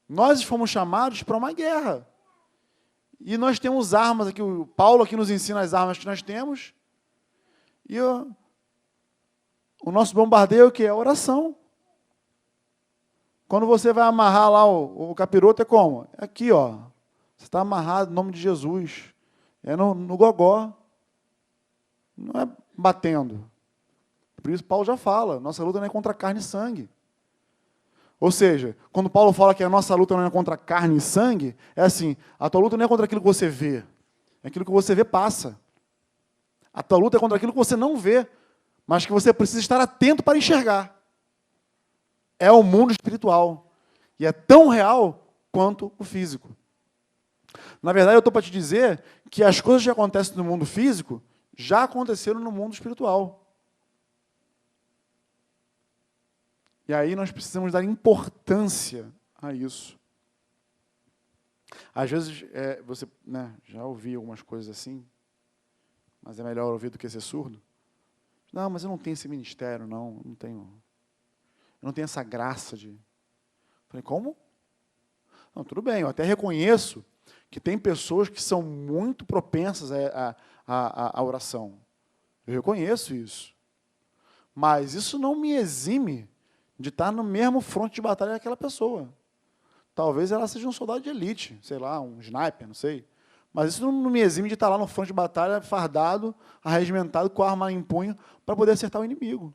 Nós fomos chamados para uma guerra. E nós temos armas aqui, o Paulo aqui nos ensina as armas que nós temos. E o nosso bombardeio é o quê? É a oração. Quando você vai amarrar lá o capiroto, é como? É aqui, ó. Você está amarrado em nome de Jesus. É no gogó. Não é batendo. Por isso Paulo já fala, nossa luta não é contra carne e sangue. Ou seja, quando Paulo fala que a nossa luta não é contra carne e sangue, é assim, a tua luta não é contra aquilo que você vê. É aquilo que você vê passa. A tua luta é contra aquilo que você não vê, mas que você precisa estar atento para enxergar. É o mundo espiritual. E é tão real quanto o físico. Na verdade, eu estou para te dizer que as coisas que acontecem no mundo físico já aconteceram no mundo espiritual. E aí nós precisamos dar importância a isso. Às vezes, você já ouviu algumas coisas assim, mas é melhor ouvir do que ser surdo. Não, mas eu não tenho esse ministério, não tenho. Eu não tenho essa graça de... Falei, como? Não, tudo bem, eu até reconheço que tem pessoas que são muito propensas à oração. Eu reconheço isso. Mas isso não me exime de estar no mesmo fronte de batalha daquela pessoa. Talvez ela seja um soldado de elite, sei lá, um sniper, não sei. Mas isso não me exime de estar lá no fronte de batalha, fardado, arregimentado, com a arma em punho, para poder acertar o inimigo.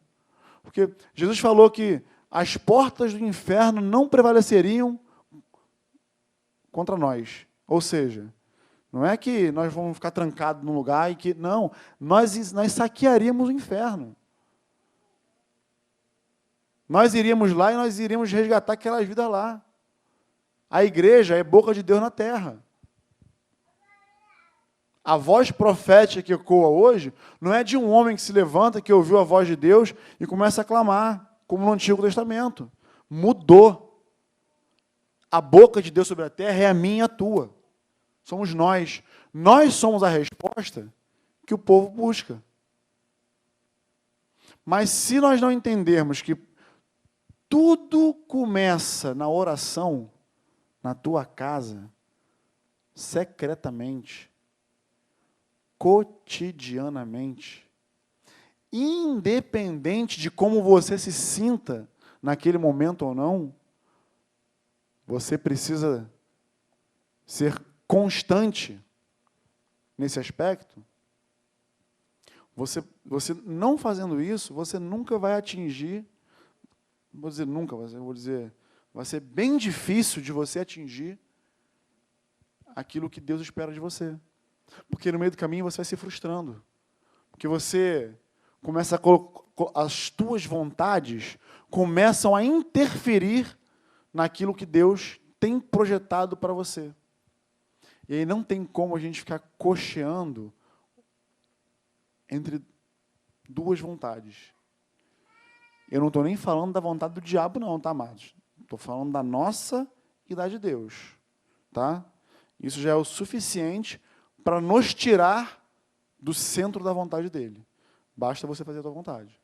Porque Jesus falou que as portas do inferno não prevaleceriam contra nós. Ou seja, não é que nós vamos ficar trancados num lugar e que... Não, nós saquearíamos o inferno. Nós iríamos lá e nós iríamos resgatar aquelas vidas lá. A igreja é boca de Deus na terra. A voz profética que ecoa hoje não é de um homem que se levanta, que ouviu a voz de Deus e começa a clamar, como no Antigo Testamento. Mudou. A boca de Deus sobre a terra é a minha e a tua. Somos nós. Nós somos a resposta que o povo busca. Mas se nós não entendermos que tudo começa na oração, na tua casa, secretamente, cotidianamente, independente de como você se sinta naquele momento ou não, você precisa ser constante nesse aspecto. Você não fazendo isso, você nunca vai atingir, vou dizer nunca, vou dizer, vai ser bem difícil de você atingir aquilo que Deus espera de você. Porque no meio do caminho você vai se frustrando. Porque você começa as tuas vontades começam a interferir naquilo que Deus tem projetado para você. E aí não tem como a gente ficar cocheando entre duas vontades. Eu não estou nem falando da vontade do diabo, não, tá, amados? Estou falando da nossa e da de Deus. Tá? Isso já é o suficiente para nos tirar do centro da vontade dele. Basta você fazer a sua vontade.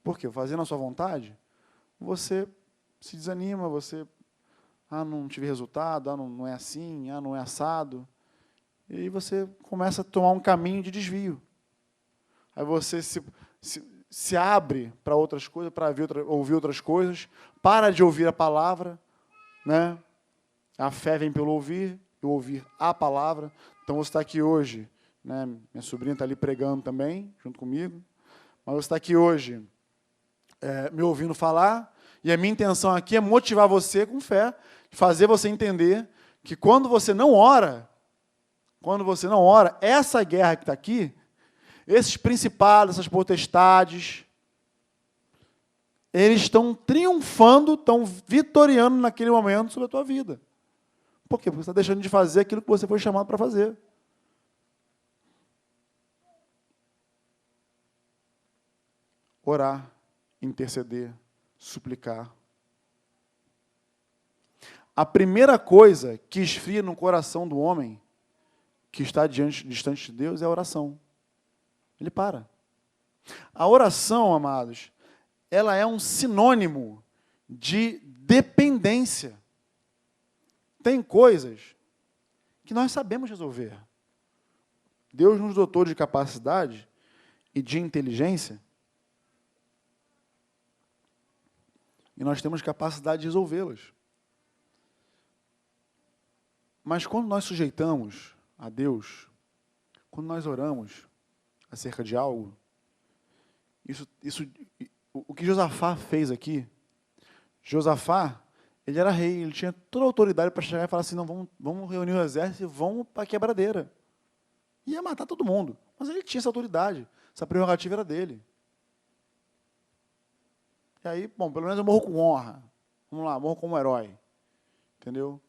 Por quê? Fazendo a sua vontade, você se desanima, você não tive resultado, não é assim, não é assado. E aí você começa a tomar um caminho de desvio. Aí você se abre para outras coisas, para ouvir outras coisas, para de ouvir a palavra, né? A fé vem pelo ouvir, e ouvir a palavra. Então você está aqui hoje, né? Minha sobrinha está ali pregando também, junto comigo, mas você está aqui hoje me ouvindo falar, e a minha intenção aqui é motivar você com fé, fazer você entender que quando você não ora, essa guerra que está aqui, esses principados, essas potestades, eles estão triunfando, estão vitoriando naquele momento sobre a tua vida. Por quê? Porque você está deixando de fazer aquilo que você foi chamado para fazer. Orar, interceder, suplicar. A primeira coisa que esfria no coração do homem que está distante de Deus é a oração. Ele para. A oração, amados, ela é um sinônimo de dependência. Tem coisas que nós sabemos resolver. Deus nos dotou de capacidade e de inteligência, e nós temos capacidade de resolvê-las. Mas quando nós sujeitamos a Deus, quando nós oramos acerca de algo, o que Josafá fez aqui, Josafá, ele era rei, ele tinha toda a autoridade para chegar e falar assim, não, vamos reunir o exército e vamos para a quebradeira. Ia matar todo mundo, mas ele tinha essa autoridade, essa prerrogativa era dele. E aí, bom, pelo menos eu morro com honra. Vamos lá, morro como um herói. Entendeu?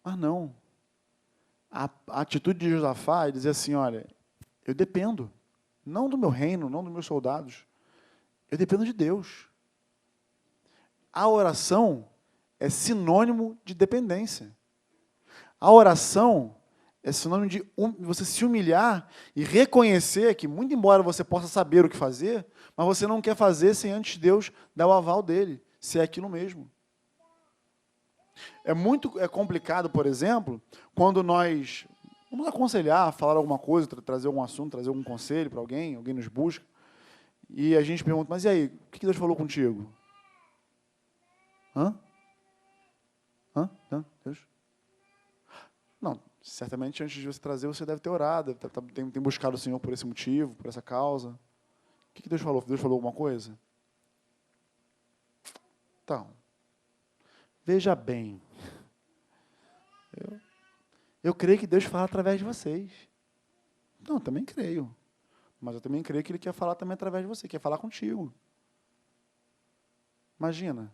Mas não. A atitude de Josafá é dizer assim, olha, eu dependo, não do meu reino, não dos meus soldados, eu dependo de Deus. A oração é sinônimo de dependência. A oração é sinônimo de você se humilhar e reconhecer que, muito embora você possa saber o que fazer, mas você não quer fazer sem antes Deus dar o aval dele, se é aquilo mesmo. É complicado, por exemplo, quando nós vamos aconselhar, falar alguma coisa, trazer algum assunto, trazer algum conselho para alguém nos busca, e a gente pergunta, mas e aí, o que Deus falou contigo? Deus? Não, certamente antes de você trazer, você deve ter orado, tem buscado o Senhor por esse motivo, por essa causa. O que Deus falou? Deus falou alguma coisa? Então, veja bem, eu creio que Deus fala através de vocês. Não, eu também creio. Mas eu também creio que Ele quer falar também através de você, quer falar contigo. Imagina.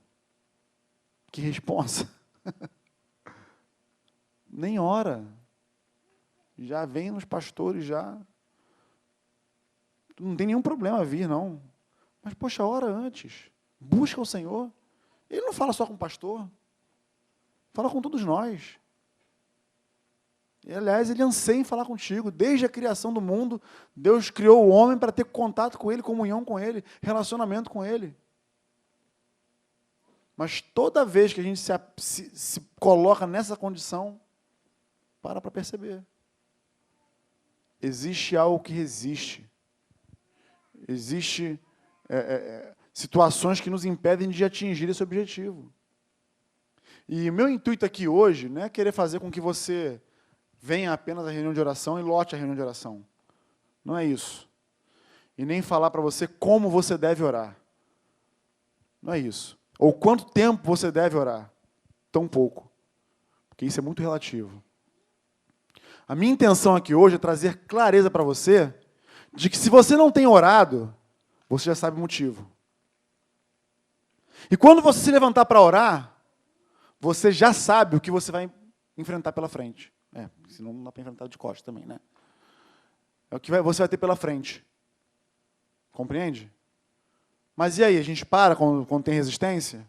Que responsa. Nem ora. Já vem nos pastores, já. Não tem nenhum problema vir, não. Mas, poxa, ora antes. Busca o Senhor. Ele não fala só com o pastor. Fala com todos nós. E, aliás, Ele anseia em falar contigo. Desde a criação do mundo, Deus criou o homem para ter contato com Ele, comunhão com Ele, relacionamento com Ele. Mas toda vez que a gente se coloca nessa condição, para perceber. Existe algo que resiste. Existe situações que nos impedem de atingir esse objetivo. E o meu intuito aqui hoje não é querer fazer com que você venha apenas à reunião de oração e lote a reunião de oração. Não é isso. E nem falar para você como você deve orar. Não é isso. Ou quanto tempo você deve orar. Tão pouco. Porque isso é muito relativo. A minha intenção aqui hoje é trazer clareza para você de que se você não tem orado, você já sabe o motivo. E quando você se levantar para orar, você já sabe o que você vai enfrentar pela frente. Senão não dá para enfrentar de costas também, né? É o que você vai ter pela frente. Compreende? Mas e aí, a gente para quando tem resistência?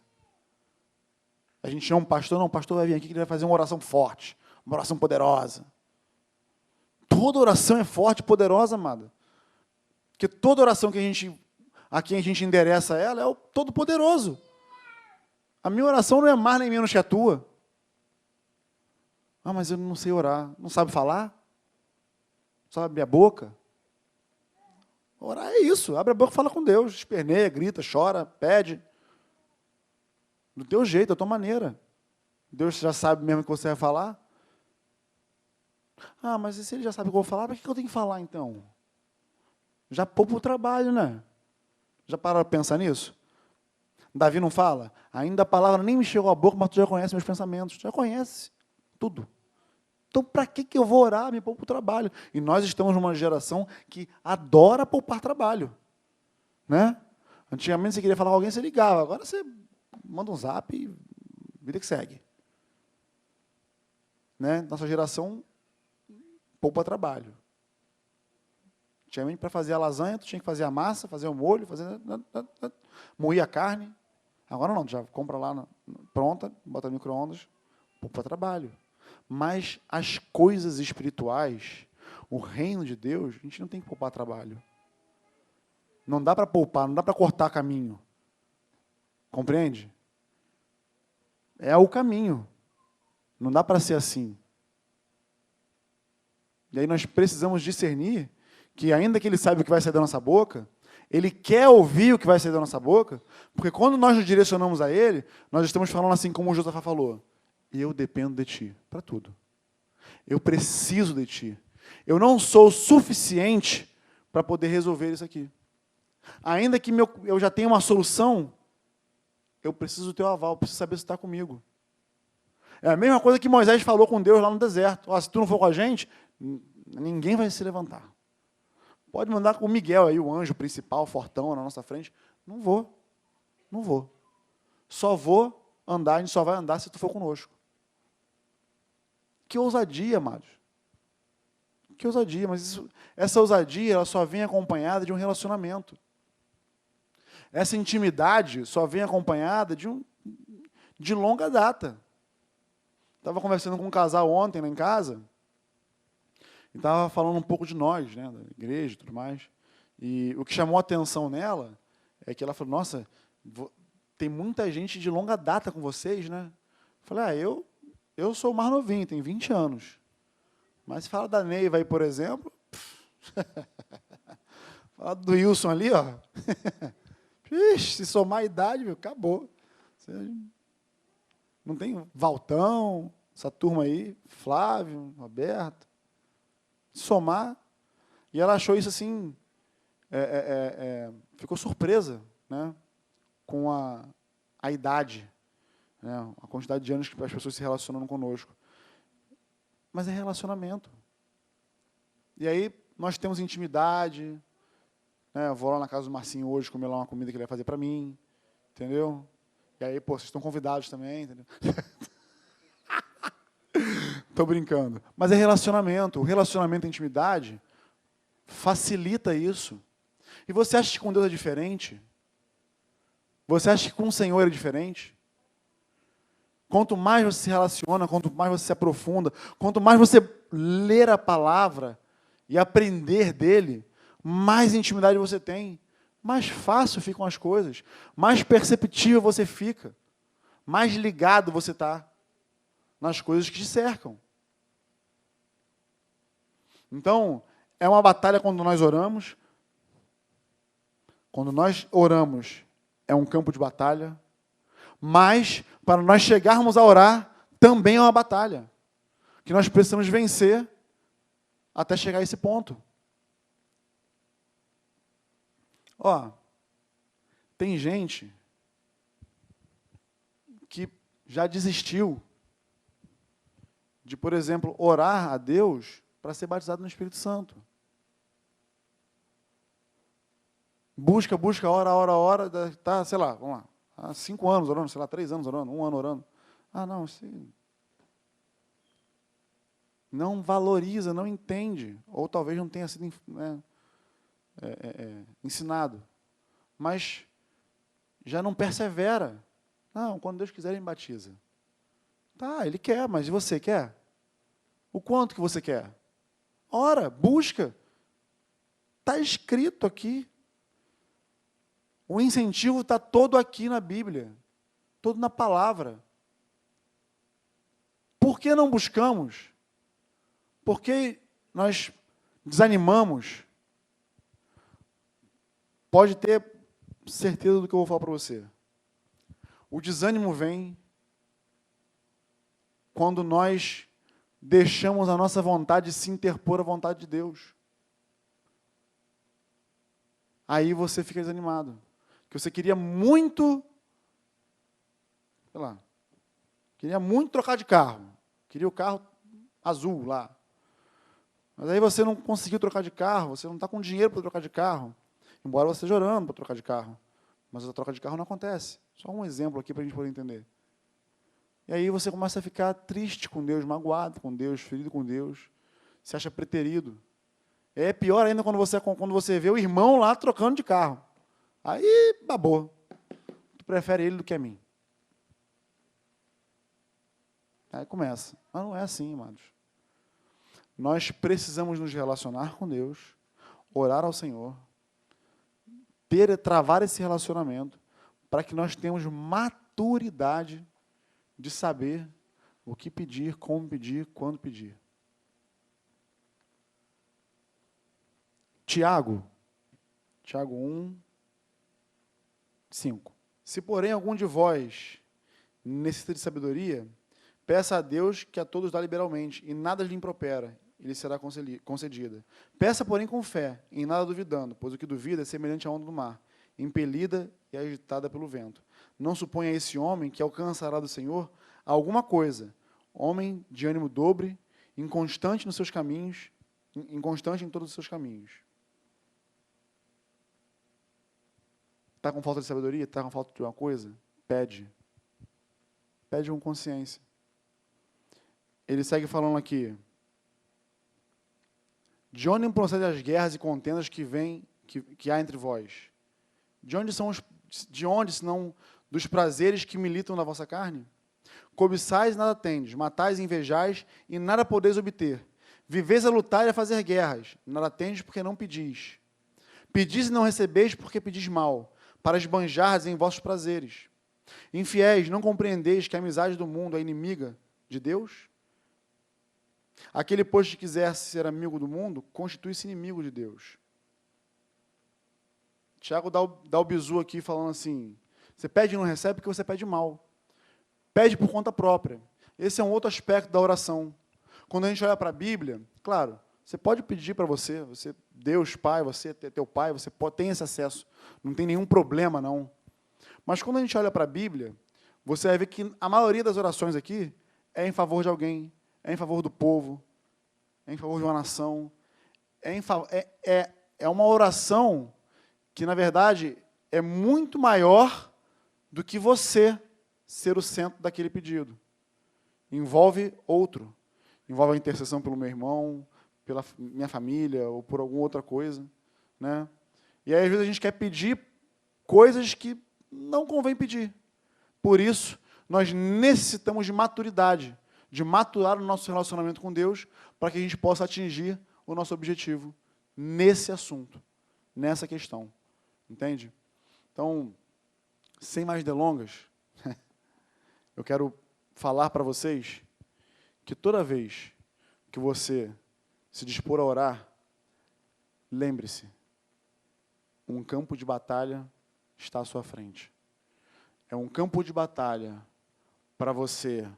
A gente chama um pastor, não, o pastor vai vir aqui que ele vai fazer uma oração forte, uma oração poderosa. Toda oração é forte e poderosa, amado. Porque toda oração a quem a gente endereça ela é o Todo-Poderoso. A minha oração não é mais nem menos que a tua. Ah, mas eu não sei orar. Não sabe falar? Não sabe abrir a boca? Orar é isso. Abre a boca e fala com Deus. Esperneia, grita, chora, pede. Do teu jeito, da tua maneira. Deus já sabe mesmo o que você vai falar? Ah, mas se ele já sabe o que eu vou falar, para que eu tenho que falar então? Já poupa o trabalho, né? Já pararam para pensar nisso? Davi não fala? Ainda a palavra nem me chegou à boca, mas tu já conhece meus pensamentos. Tu já conhece tudo. Então, para que eu vou orar? Me poupa o trabalho. E nós estamos numa geração que adora poupar trabalho. Né? Antigamente, você queria falar com alguém, você ligava. Agora você manda um zap e vida que segue. Né? Nossa geração poupa trabalho. Antigamente, para fazer a lasanha, tu tinha que fazer a massa, fazer o molho, moer a carne. Agora não, tu já compra lá pronta, bota no micro-ondas, poupa trabalho. Mas as coisas espirituais, o reino de Deus, a gente não tem que poupar trabalho. Não dá para poupar, não dá para cortar caminho. Compreende? É o caminho. Não dá para ser assim. E aí nós precisamos discernir que, ainda que ele saiba o que vai sair da nossa boca, ele quer ouvir o que vai sair da nossa boca, porque quando nós nos direcionamos a ele, nós estamos falando assim como o Josafá falou: eu dependo de ti, para tudo. Eu preciso de ti. Eu não sou suficiente para poder resolver isso aqui. Ainda que eu já tenha uma solução, eu preciso do teu aval, eu preciso saber se está comigo. É a mesma coisa que Moisés falou com Deus lá no deserto. Se tu não for com a gente, ninguém vai se levantar. Pode mandar com o Miguel aí, o anjo principal, fortão na nossa frente. Não vou. Não vou. Só vou andar, a gente só vai andar se tu for conosco. Que ousadia, amados. Que ousadia, mas essa ousadia ela só vem acompanhada de um relacionamento. Essa intimidade só vem acompanhada de longa data. Estava conversando com um casal ontem lá em casa, e estava falando um pouco de nós, né, da igreja e tudo mais. E o que chamou a atenção nela é que ela falou: nossa, tem muita gente de longa data com vocês, né? Eu falei: eu sou o mais novinho, tenho 20 anos. Mas se fala da Neiva aí, por exemplo, fala do Wilson ali, ó. Se somar a idade, meu, acabou. Não tem Valtão, essa turma aí, Flávio, Roberto. Somar. E ela achou isso assim, ficou surpresa, né, com a idade, né, a quantidade de anos que as pessoas se relacionam conosco. Mas é relacionamento. E aí nós temos intimidade, né, eu vou lá na casa do Marcinho hoje comer lá uma comida que ele vai fazer para mim, entendeu? E aí, vocês estão convidados também, entendeu? Estou brincando. Mas é relacionamento. O relacionamento e intimidade facilita isso. E você acha que com Deus é diferente? Você acha que com o Senhor é diferente? Quanto mais você se relaciona, quanto mais você se aprofunda, quanto mais você ler a palavra e aprender dele, mais intimidade você tem. Mais fácil ficam as coisas, mais perceptível você fica, mais ligado você está nas coisas que te cercam. Então, é uma batalha quando nós oramos. Quando nós oramos, é um campo de batalha. Mas, para nós chegarmos a orar, também é uma batalha, que nós precisamos vencer até chegar a esse ponto. Ó, tem gente que já desistiu de, por exemplo, orar a Deus para ser batizado no Espírito Santo. Busca, ora, tá, sei lá, vamos lá, há 5 anos orando, sei lá, 3 anos orando, 1 ano orando. Não, assim, não valoriza, não entende, ou talvez não tenha sido ensinado, mas já não persevera. Não, quando Deus quiser, Ele me batiza. Tá, Ele quer, mas e você quer? O quanto que você quer? Ora, busca. Está escrito aqui. O incentivo está todo aqui na Bíblia. todo na palavra. Por que não buscamos? Por que nós desanimamos? Pode ter certeza do que eu vou falar para você. O desânimo vem quando nós deixamos a nossa vontade se interpor à vontade de Deus. Aí você fica desanimado. Que você queria muito, sei lá, queria muito trocar de carro. Queria o carro azul lá. Mas aí você não conseguiu trocar de carro, você não está com dinheiro para trocar de carro. Embora você esteja orando para trocar de carro. Mas a troca de carro não acontece. Só um exemplo aqui para a gente poder entender. E aí você começa a ficar triste com Deus, magoado com Deus, ferido com Deus. Se acha preterido. É pior ainda quando você vê o irmão lá trocando de carro. Aí, babou. Tu prefere ele do que a mim. Aí começa. Mas não é assim, amados. Nós precisamos nos relacionar com Deus, orar ao Senhor, travar esse relacionamento, para que nós tenhamos maturidade de saber o que pedir, como pedir, quando pedir. Tiago 1, 5. Se, porém, algum de vós necessita de sabedoria, peça a Deus que a todos dá liberalmente, e nada lhe impropera, e lhe será concedida. Peça, porém, com fé, em nada duvidando, pois o que duvida é semelhante à onda do mar, impelida e agitada pelo vento. Não suponha esse homem que alcançará do Senhor alguma coisa. Homem de ânimo dobre, inconstante nos seus caminhos, inconstante em todos os seus caminhos. Está com falta de sabedoria? Está com falta de uma coisa? Pede. Pede com consciência. Ele segue falando aqui. De onde procedem as guerras e contendas que há entre vós? De onde, senão dos prazeres que militam na vossa carne? Cobiçais e nada tendes, matais e invejais e nada podeis obter. Viveis a lutar e a fazer guerras, nada tendes porque não pedis. Pedis e não recebeis porque pedis mal, para esbanjardes em vossos prazeres. Infiéis, não compreendeis que a amizade do mundo é inimiga de Deus? Aquele, pois, que quiser ser amigo do mundo, constitui-se inimigo de Deus. Tiago dá o bizu aqui, falando assim, você pede e não recebe porque você pede mal. Pede por conta própria. Esse é um outro aspecto da oração. Quando a gente olha para a Bíblia, claro, você pode pedir para você, Deus, Pai, você é teu Pai, você tem esse acesso. Não tem nenhum problema, não. Mas quando a gente olha para a Bíblia, você vai ver que a maioria das orações aqui é em favor de alguém, é em favor do povo, é em favor de uma nação. É uma oração que, na verdade, é muito maior do que você ser o centro daquele pedido. Envolve outro. Envolve a intercessão pelo meu irmão, pela minha família, ou por alguma outra coisa. Né? E aí, às vezes, a gente quer pedir coisas que não convém pedir. Por isso, nós necessitamos de maturidade, de maturar o nosso relacionamento com Deus, para que a gente possa atingir o nosso objetivo nesse assunto, nessa questão. Entende? Então, sem mais delongas, eu quero falar para vocês que toda vez que você se dispor a orar, lembre-se, um campo de batalha está à sua frente. É um campo de batalha para você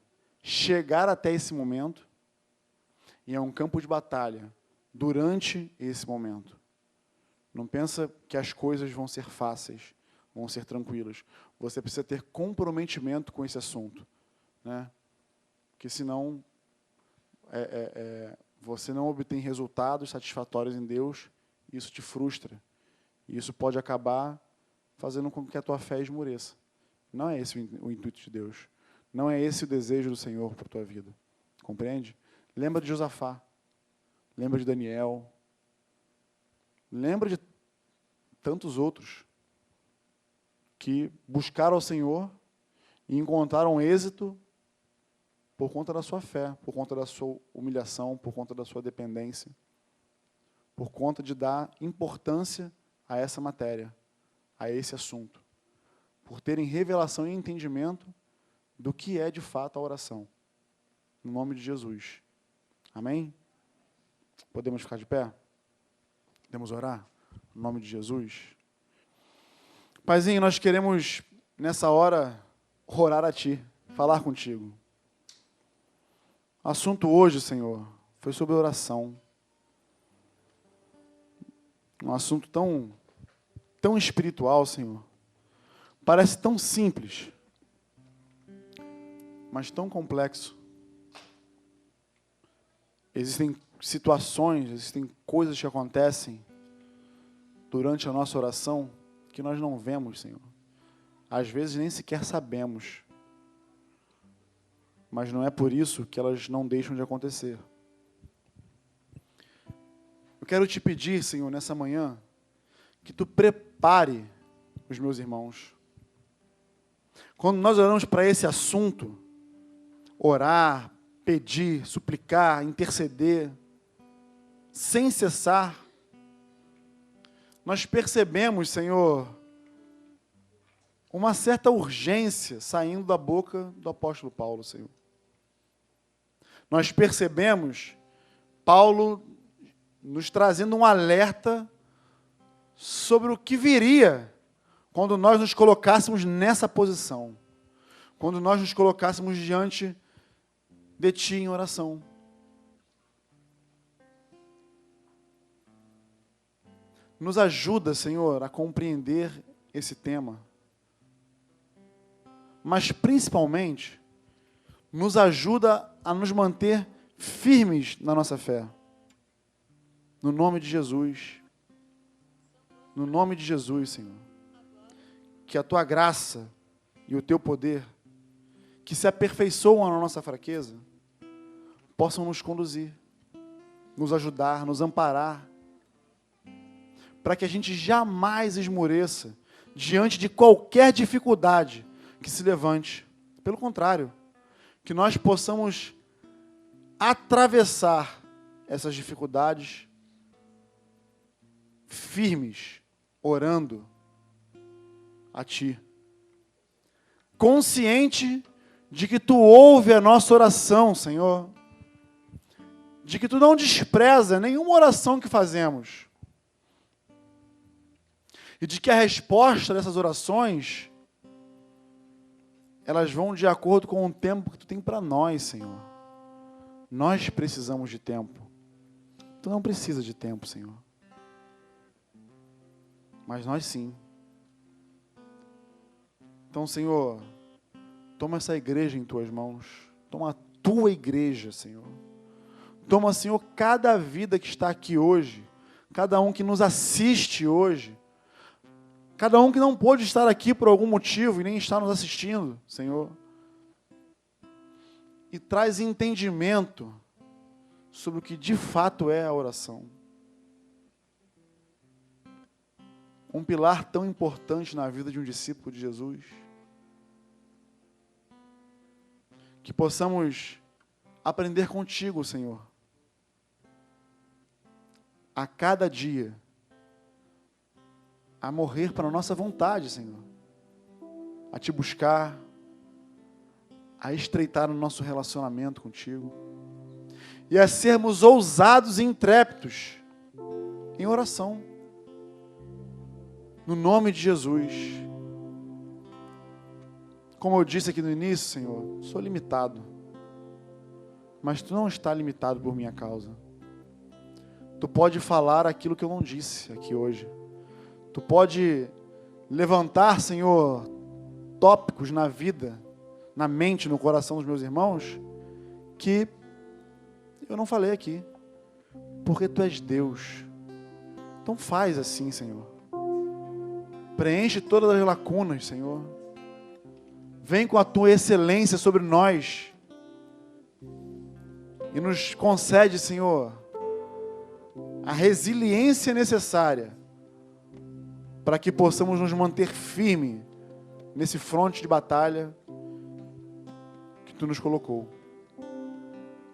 chegar até esse momento e é um campo de batalha durante esse momento. Não pensa que as coisas vão ser fáceis, vão ser tranquilas. Você precisa ter comprometimento com esse assunto. Né? Porque senão você não obtém resultados satisfatórios em Deus, isso te frustra. E isso pode acabar fazendo com que a tua fé esmoreça. Não é esse o intuito de Deus. Não é esse o desejo do Senhor para a tua vida. Compreende? Lembra de Josafá. Lembra de Daniel. Lembra de tantos outros que buscaram ao Senhor e encontraram êxito por conta da sua fé, por conta da sua humilhação, por conta da sua dependência, por conta de dar importância a essa matéria, a esse assunto, por terem revelação e entendimento do que é de fato a oração. No nome de Jesus. Amém? Podemos ficar de pé? Podemos orar? No nome de Jesus. Paizinho, nós queremos, nessa hora, orar a Ti, falar contigo. O assunto hoje, Senhor, foi sobre oração. Um assunto tão espiritual, Senhor. Parece tão simples, mas tão complexo. Existem situações, existem coisas que acontecem durante a nossa oração que nós não vemos, Senhor. Às vezes nem sequer sabemos. Mas não é por isso que elas não deixam de acontecer. Eu quero te pedir, Senhor, nessa manhã, que Tu prepare os meus irmãos. Quando nós oramos para esse assunto, orar, pedir, suplicar, interceder, sem cessar, nós percebemos, Senhor, uma certa urgência saindo da boca do apóstolo Paulo, Senhor. Nós percebemos Paulo nos trazendo um alerta sobre o que viria quando nós nos colocássemos nessa posição, quando nós nos colocássemos diante de Ti em oração. Nos ajuda, Senhor, a compreender esse tema. Mas, principalmente, nos ajuda a nos manter firmes na nossa fé. No nome de Jesus. No nome de Jesus, Senhor. Que a Tua graça e o Teu poder, que se aperfeiçoam na nossa fraqueza, possam nos conduzir, nos ajudar, nos amparar, para que a gente jamais esmoreça diante de qualquer dificuldade que se levante. Pelo contrário, que nós possamos atravessar essas dificuldades firmes, orando a Ti. Consciente de que Tu ouve a nossa oração, Senhor. De que Tu não despreza nenhuma oração que fazemos. E de que a resposta dessas orações, elas vão de acordo com o tempo que Tu tem para nós, Senhor. Nós precisamos de tempo. Tu não precisa de tempo, Senhor. Mas nós sim. Então, Senhor, toma essa igreja em Tuas mãos. Toma a Tua igreja, Senhor. Toma, Senhor, cada vida que está aqui hoje. Cada um que nos assiste hoje. Cada um que não pôde estar aqui por algum motivo e nem está nos assistindo, Senhor. E traz entendimento sobre o que de fato é a oração. Um pilar tão importante na vida de um discípulo de Jesus. Que possamos aprender contigo, Senhor. A cada dia. A morrer para a nossa vontade, Senhor. A Te buscar. A estreitar o nosso relacionamento contigo. E a sermos ousados e intrépidos em oração. No nome de Jesus. Como eu disse aqui no início, Senhor, sou limitado. Mas Tu não está limitado por minha causa. Tu pode falar aquilo que eu não disse aqui hoje. Tu pode levantar, Senhor, tópicos na vida, na mente, no coração dos meus irmãos, que eu não falei aqui. Porque Tu és Deus. Então faz assim, Senhor. Preenche todas as lacunas, Senhor. Vem com a Tua excelência sobre nós. E nos concede, Senhor, a resiliência necessária para que possamos nos manter firmes nesse fronte de batalha que Tu nos colocou.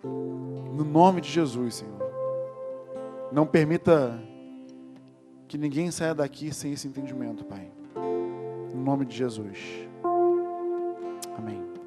No nome de Jesus, Senhor. Não permita que ninguém saia daqui sem esse entendimento, Pai. No nome de Jesus. Amém.